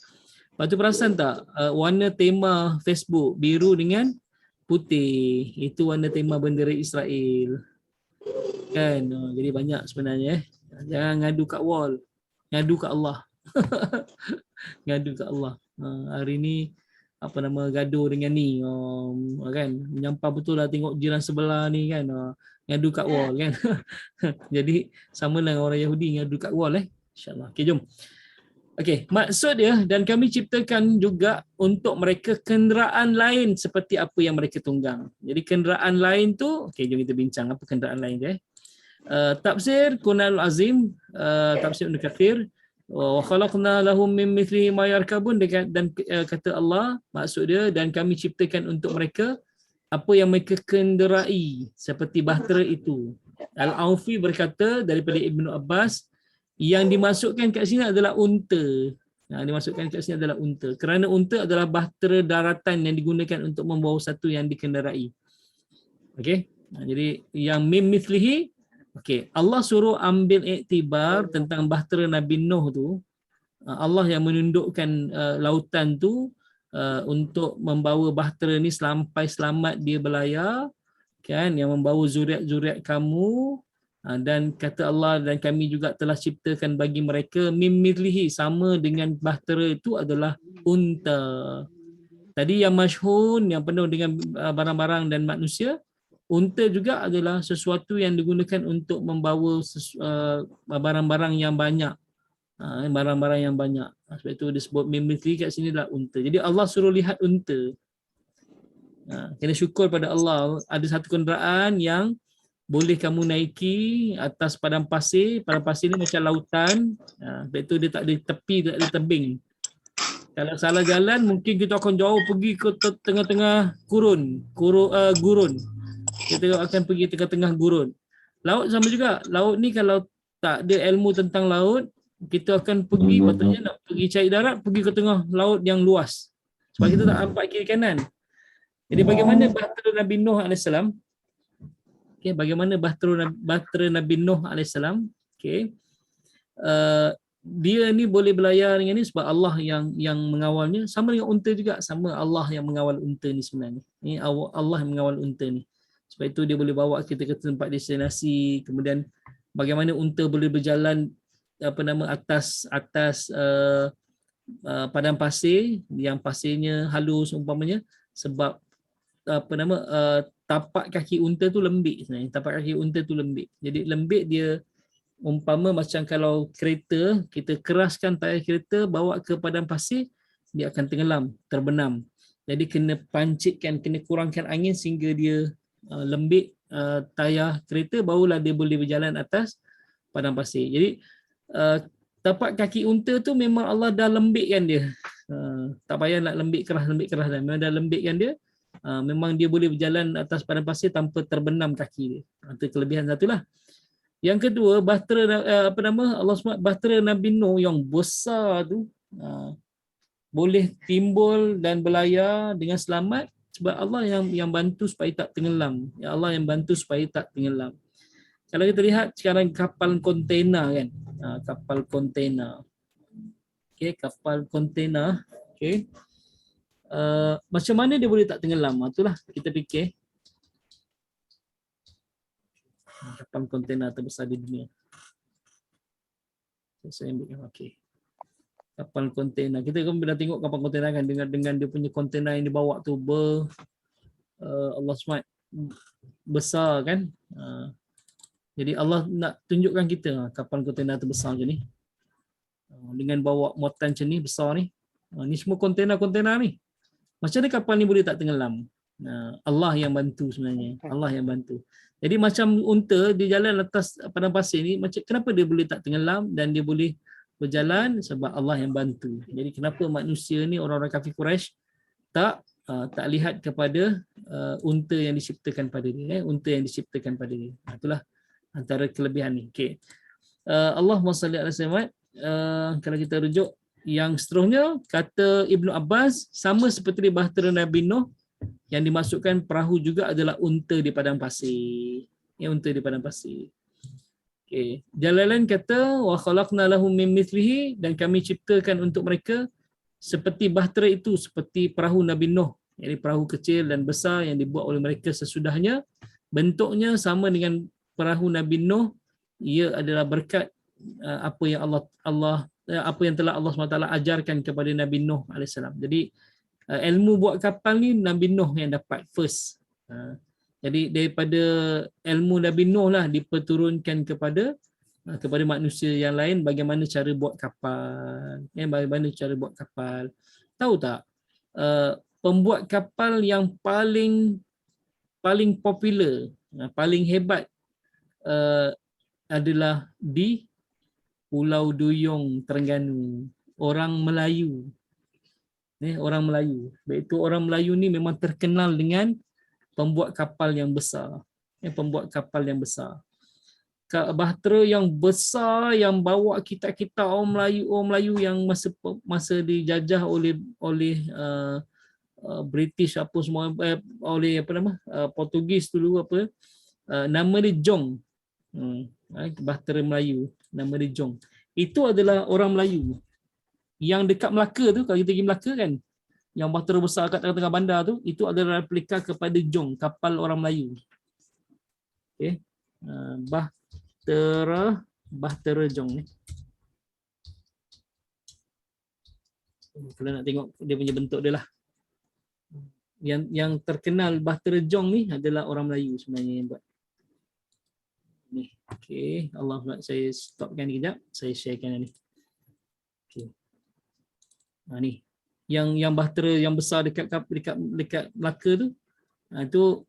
Lepas tu perasan tak warna tema Facebook biru dengan putih. Itu warna tema bendera Israel. Kan? Jadi banyak sebenarnya Jangan ngadu kat wall. Ngadu kat Allah. Ngadu kat Allah. Hari ni gaduh dengan ni kan, menyampah betul lah tengok jiran sebelah ni kan, ngadu kat wall kan. Jadi sama dengan orang Yahudi ngadu kat wall insyaallah. Okey, jom. Okey, maksud dia, dan kami ciptakan juga untuk mereka kenderaan lain seperti apa yang mereka tunggang. Jadi kenderaan lain tu, okey, jom kita bincang apa kenderaan lain dia. Tafsir Qur'anul Azim, tafsir Ibn Katsir, wa khalaqna lahum min mithlihi ma yarkabun, dan kata Allah, maksud dia, dan kami ciptakan untuk mereka apa yang mereka kenderai seperti bahtera itu. Al-Aufi berkata daripada Ibnu Abbas, yang dimasukkan kat sini adalah unta. Dimasukkan kat sini adalah unta. Kerana unta adalah bahtera daratan yang digunakan untuk membawa satu yang dikenderai. Okey. Jadi yang mim mithlihi, okey, Allah suruh ambil iktibar tentang bahtera Nabi Nuh tu. Allah yang menundukkan lautan tu untuk membawa bahtera ni sampai selamat dia berlayar, kan, yang membawa zuriat-zuriat kamu. Dan kata Allah, dan kami juga telah ciptakan bagi mereka mim mithlihi, sama dengan bahtera itu adalah unta. Tadi yang masyhun, yang penuh dengan barang-barang dan manusia, unta juga adalah sesuatu yang digunakan untuk membawa barang-barang yang banyak. Barang-barang yang banyak. Sebab itu disebut mim mithlihi kat sini adalah unta. Jadi Allah suruh lihat unta. Kena syukur pada Allah, ada satu kenderaan yang boleh kamu naiki atas padang pasir. Padang pasir ni macam lautan. Sebab itu dia tak ada tepi, tak ada tebing. Kalau salah jalan, mungkin kita akan jauh pergi ke tengah-tengah gurun. Kita akan pergi tengah-tengah gurun. Laut sama juga. Laut ni kalau tak ada ilmu tentang laut, kita akan pergi, patutnya nak pergi cari darat, pergi ke tengah laut yang luas. Sebab kita tak nampak kiri kanan. Jadi bagaimana bahtera Nabi Nuh AS? Okay, bagaimana bahtera Nabi Nuh AS? Okay. Dia ni boleh berlayar dengan ni sebab Allah yang mengawalnya. Sama dengan unta juga, sama Allah yang mengawal unta ni sebenarnya. Ini Allah yang mengawal unta ni. Sebab itu dia boleh bawa kita ke tempat destinasi. Kemudian bagaimana unta boleh berjalan atas padang pasir yang pasirnya halus umpamanya, sebab tapak kaki unta tu lembik sebenarnya. Tapak kaki unta tu lembik. Jadi lembik dia umpama macam kalau kereta, kita keraskan tayar kereta bawa ke padang pasir, dia akan tenggelam, terbenam. Jadi kena pancitkan, kena kurangkan angin sehingga dia lembik tayar kereta, barulah dia boleh berjalan atas padang pasir. Jadi tapak kaki unta tu memang Allah dah lembikkan dia. Tak payah nak lembik keras dah. Memang dah lembikkan dia. Memang dia boleh berjalan atas padang pasir tanpa terbenam kaki dia. Itu kelebihan satulah. Yang kedua, bahtera Allah SWT, bahtera Nabi Nuh yang besar tu boleh timbul dan berlayar dengan selamat sebab Allah yang bantu supaya tak tenggelam. Ya Allah yang bantu supaya tak tenggelam. Kalau kita lihat sekarang kapal kontena kan. Kapal kontena. Okey, kapal kontena. Okey. Macam mana dia boleh tak tenggelam? Itulah kita fikir. Kapal kontena terbesar di dunia. Saya ambil okey. Kapal kontena. Kita kan dah tengok kapal kontena kan dengan dia punya kontena yang dibawa tu Allah SWT besar kan. Jadi Allah nak tunjukkan kita kapal kontena terbesar macam ni. dengan bawa muatan macam ni besar ni. Ni semua kontena-kontena ni. Macam mana kapal ni boleh tak tenggelam? Allah yang bantu sebenarnya. Allah yang bantu. Jadi macam unta dia jalan atas padang pasir ni, macam kenapa dia boleh tak tenggelam dan dia boleh berjalan? Sebab Allah yang bantu. Jadi kenapa manusia ni, orang-orang kafir Quraisy tak lihat kepada unta yang diciptakan pada dia, unta yang diciptakan pada dia. Itulah antara kelebihan ni. Okey. Allahumma salli ala Muhammad. Kalau kita rujuk yang seterusnya, kata Ibnu Abbas, sama seperti di bahtera Nabi Nuh, yang dimasukkan perahu juga adalah unta di padang pasir. Ya, unta di padang pasir. Okey. Jalalain kata wa khalaqna lahum min mithlihi, dan kami ciptakan untuk mereka seperti bahtera itu, seperti perahu Nabi Nuh, yakni perahu kecil dan besar yang dibuat oleh mereka sesudahnya. Bentuknya sama dengan perahu Nabi Nuh. Ia adalah berkat apa yang apa yang telah Allah SWT ajarkan kepada Nabi Nuh AS. Jadi ilmu buat kapal ni Nabi Nuh yang dapat first. Jadi daripada ilmu Nabi Nuh lah diperturunkan kepada manusia yang lain bagaimana cara buat kapal. Bagaimana cara buat kapal. Tahu tak? Pembuat kapal yang paling popular, paling hebat adalah di Pulau Duyung, Terengganu. Orang Melayu. Orang Melayu. Iaitu orang Melayu ni memang terkenal dengan pembuat kapal yang besar. Pembuat kapal yang besar. Bahtera yang besar yang bawa kita orang Melayu yang masa dijajah oleh British apa semua, oleh Portugis dulu apa. Nama dia Jong. Bahtera Melayu, nama dia Jong. Itu adalah orang Melayu. Yang dekat Melaka tu, kalau kita pergi Melaka kan, yang bahtera besar kat tengah-tengah bandar tu, itu adalah replika kepada Jong, kapal orang Melayu. Okey. Bahtera Jong ni. Kalau nak tengok dia punya bentuk dia lah. Yang terkenal bahtera Jong ni adalah orang Melayu sebenarnya yang buat. Ni. Okey, saya stopkan ni kejap. Saya sharekan ni. Okey. Ni. Yang bahtera yang besar dekat Melaka tu,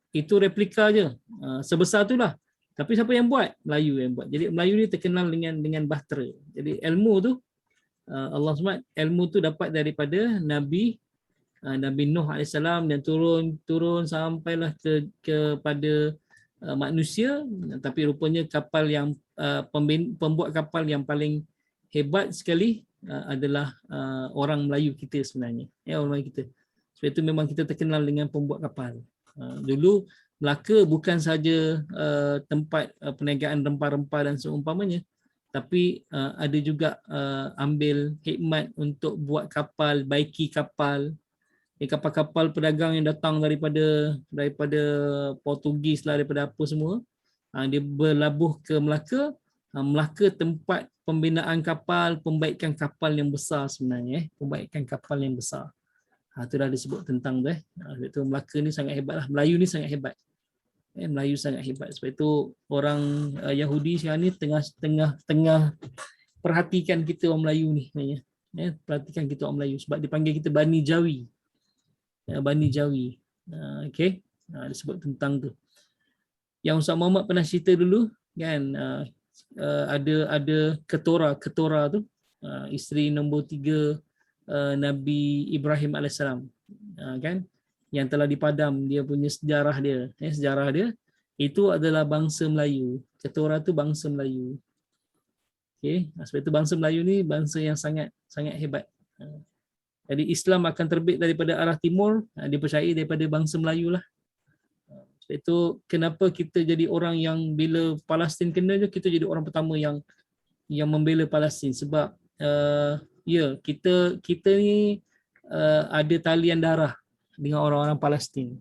itu replika je. Sebesar tu lah. Tapi siapa yang buat? Melayu yang buat. Jadi Melayu ni terkenal dengan bahtera. Jadi ilmu tu Allah SWT, ilmu tu dapat daripada Nabi Nuh AS dan turun sampailah kepada manusia. Tapi rupanya kapal yang pembuat kapal yang paling hebat sekali adalah orang Melayu kita sebenarnya. Orang Melayu kita. Sebab itu memang kita terkenal dengan pembuat kapal. Dulu Melaka bukan saja tempat perniagaan rempah-rempah dan seumpamanya, tapi ada juga ambil hikmat untuk buat kapal, baiki kapal. Kapal-kapal pedagang yang datang daripada Portugis lah, daripada apa semua, dia berlabuh ke Melaka. Melaka tempat pembinaan kapal, pembaikan kapal yang besar sebenarnya. Pembaikan kapal yang besar. Itu dah disebut tentang tu. Sebab itu Melaka ni sangat hebat lah. Melayu ni sangat hebat. Melayu sangat hebat. Sebab itu orang Yahudi sekarang ni tengah perhatikan kita orang Melayu ni. Perhatikan kita orang Melayu. Sebab dipanggil kita Bani Jawi. Bani Jawi. Okay. Disebut tentang tu. Yang Ustaz Muhammad pernah cerita dulu kan, ada Ketora tu, isteri nombor 3 Nabi Ibrahim AS, kan, yang telah dipadam dia punya sejarah dia itu adalah bangsa Melayu. Ketora tu bangsa Melayu. Okey, sebab itu bangsa Melayu ni bangsa yang sangat hebat. Jadi Islam akan terbit daripada arah timur, dipercayai daripada bangsa Melayu lah. Sebab itu kenapa kita jadi orang yang bila Palestin kena je, kita jadi orang pertama yang membela Palestin. Sebab kita ni ada talian darah dengan orang-orang Palestin.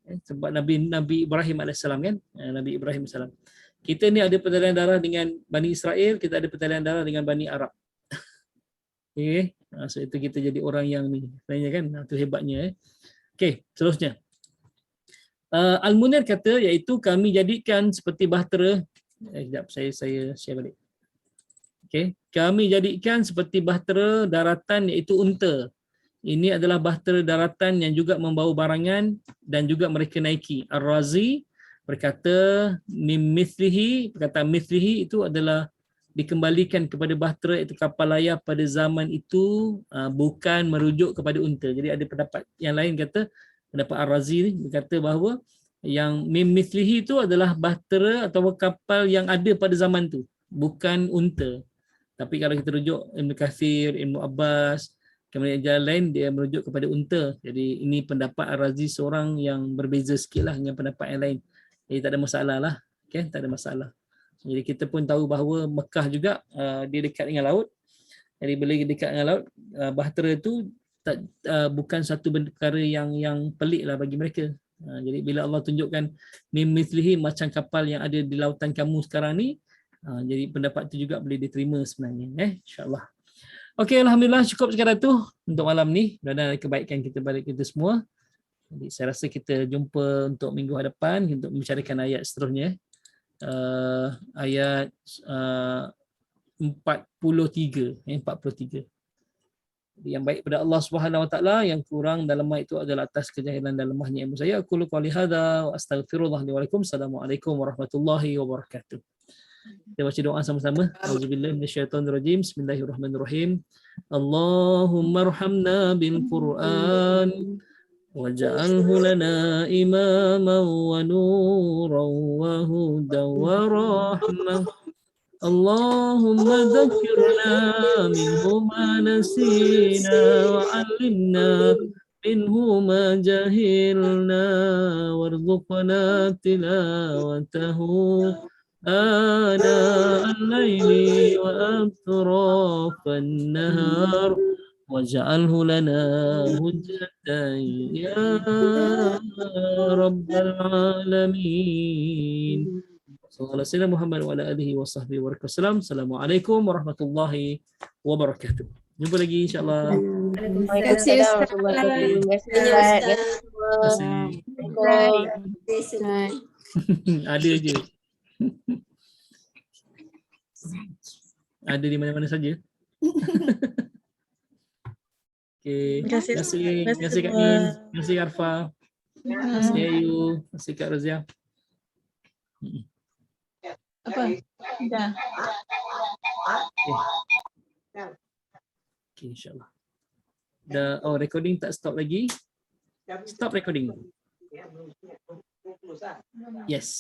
Sebab Nabi Ibrahim AS kan, Nabi Ibrahim AS. Kita ni ada pertalian darah dengan Bani Israel, kita ada pertalian darah dengan Bani Arab. Okey, so itu kita jadi orang yang ni sebenarnya kan, itu hebatnya. Okey, seterusnya. Al-Munir kata, iaitu kami jadikan seperti bahtera. Sekejap, saya share balik. Okay. Kami jadikan seperti bahtera daratan iaitu unta. Ini adalah bahtera daratan yang juga membawa barangan dan juga mereka naiki. Ar-Razi berkata mim mithlihi, perkataan mithlihi itu adalah dikembalikan kepada bahtera iaitu kapal layar pada zaman itu, bukan merujuk kepada unta. Jadi ada pendapat yang lain kata, pendapat Ar-Razi ni berkata bahawa yang mim mithlihi itu adalah bahtera atau kapal yang ada pada zaman tu, bukan unta. Tapi kalau kita rujuk Ibn Kathir, Ibn Abbas, kemudian jalan lain dia merujuk kepada unta. Jadi ini pendapat Ar-Razi seorang yang berbeza sikit lah dengan pendapat yang lain. Jadi tak ada masalah lah. Okay? Tak ada masalah. Jadi kita pun tahu bahawa Mekah juga dia dekat dengan laut. Jadi bila dekat dengan laut, bahtera itu bukan satu perkara yang pelik lah bagi mereka. Jadi bila Allah tunjukkan mim mithlihi macam kapal yang ada di lautan kamu sekarang ni, jadi pendapat itu juga boleh diterima sebenarnya. InsyaAllah. Okey, alhamdulillah cukup sekadar tu untuk malam ni. Mudah-mudahan kebaikan kita balik kita semua. Jadi saya rasa kita jumpa untuk minggu hadapan untuk membicarakan ayat seterusnya. Ayat 43. Yang baik pada Allah Subhanahu Wa Taala, yang kurang dalam itu adalah atas kejahilan dan lemahnya ilmu saya. Aku qali hadza wa astaghfirullah li wa lakum. Assalamualaikum warahmatullahi wabarakatuh. Kita baca doa sama-sama. Auzubillahi minasyaitonirrajim. Bismillahirrahmanirrahim. Allahumma arhamna bil Qur'an waj'alhu lana imaman wa nuran wa hudan wa rahmah. Allahumma dhakkirna minhu ma nasina wa 'allimna minhu ma jahilna warzuqna tilawatahu آناء الليل وأطراف النهار واجعله لنا حجة يا رب العالمين. صلى الله عليه وسلم محمد وعلى آله وصحبه وسلم. Assalamualaikum warahmatullahi wabarakatuh. Jumpa lagi insyaAllah. Terima kasih Ustaz. Ada je. Ada di mana-mana saja. Okey. Terima kasih Kak Min. Terima kasih Arfa. Terima kasih Ayu. Terima kasih Kak Razia. Apa? Dah. Okey, insyaAllah. Recording tak stop lagi. Stop recording. Yes.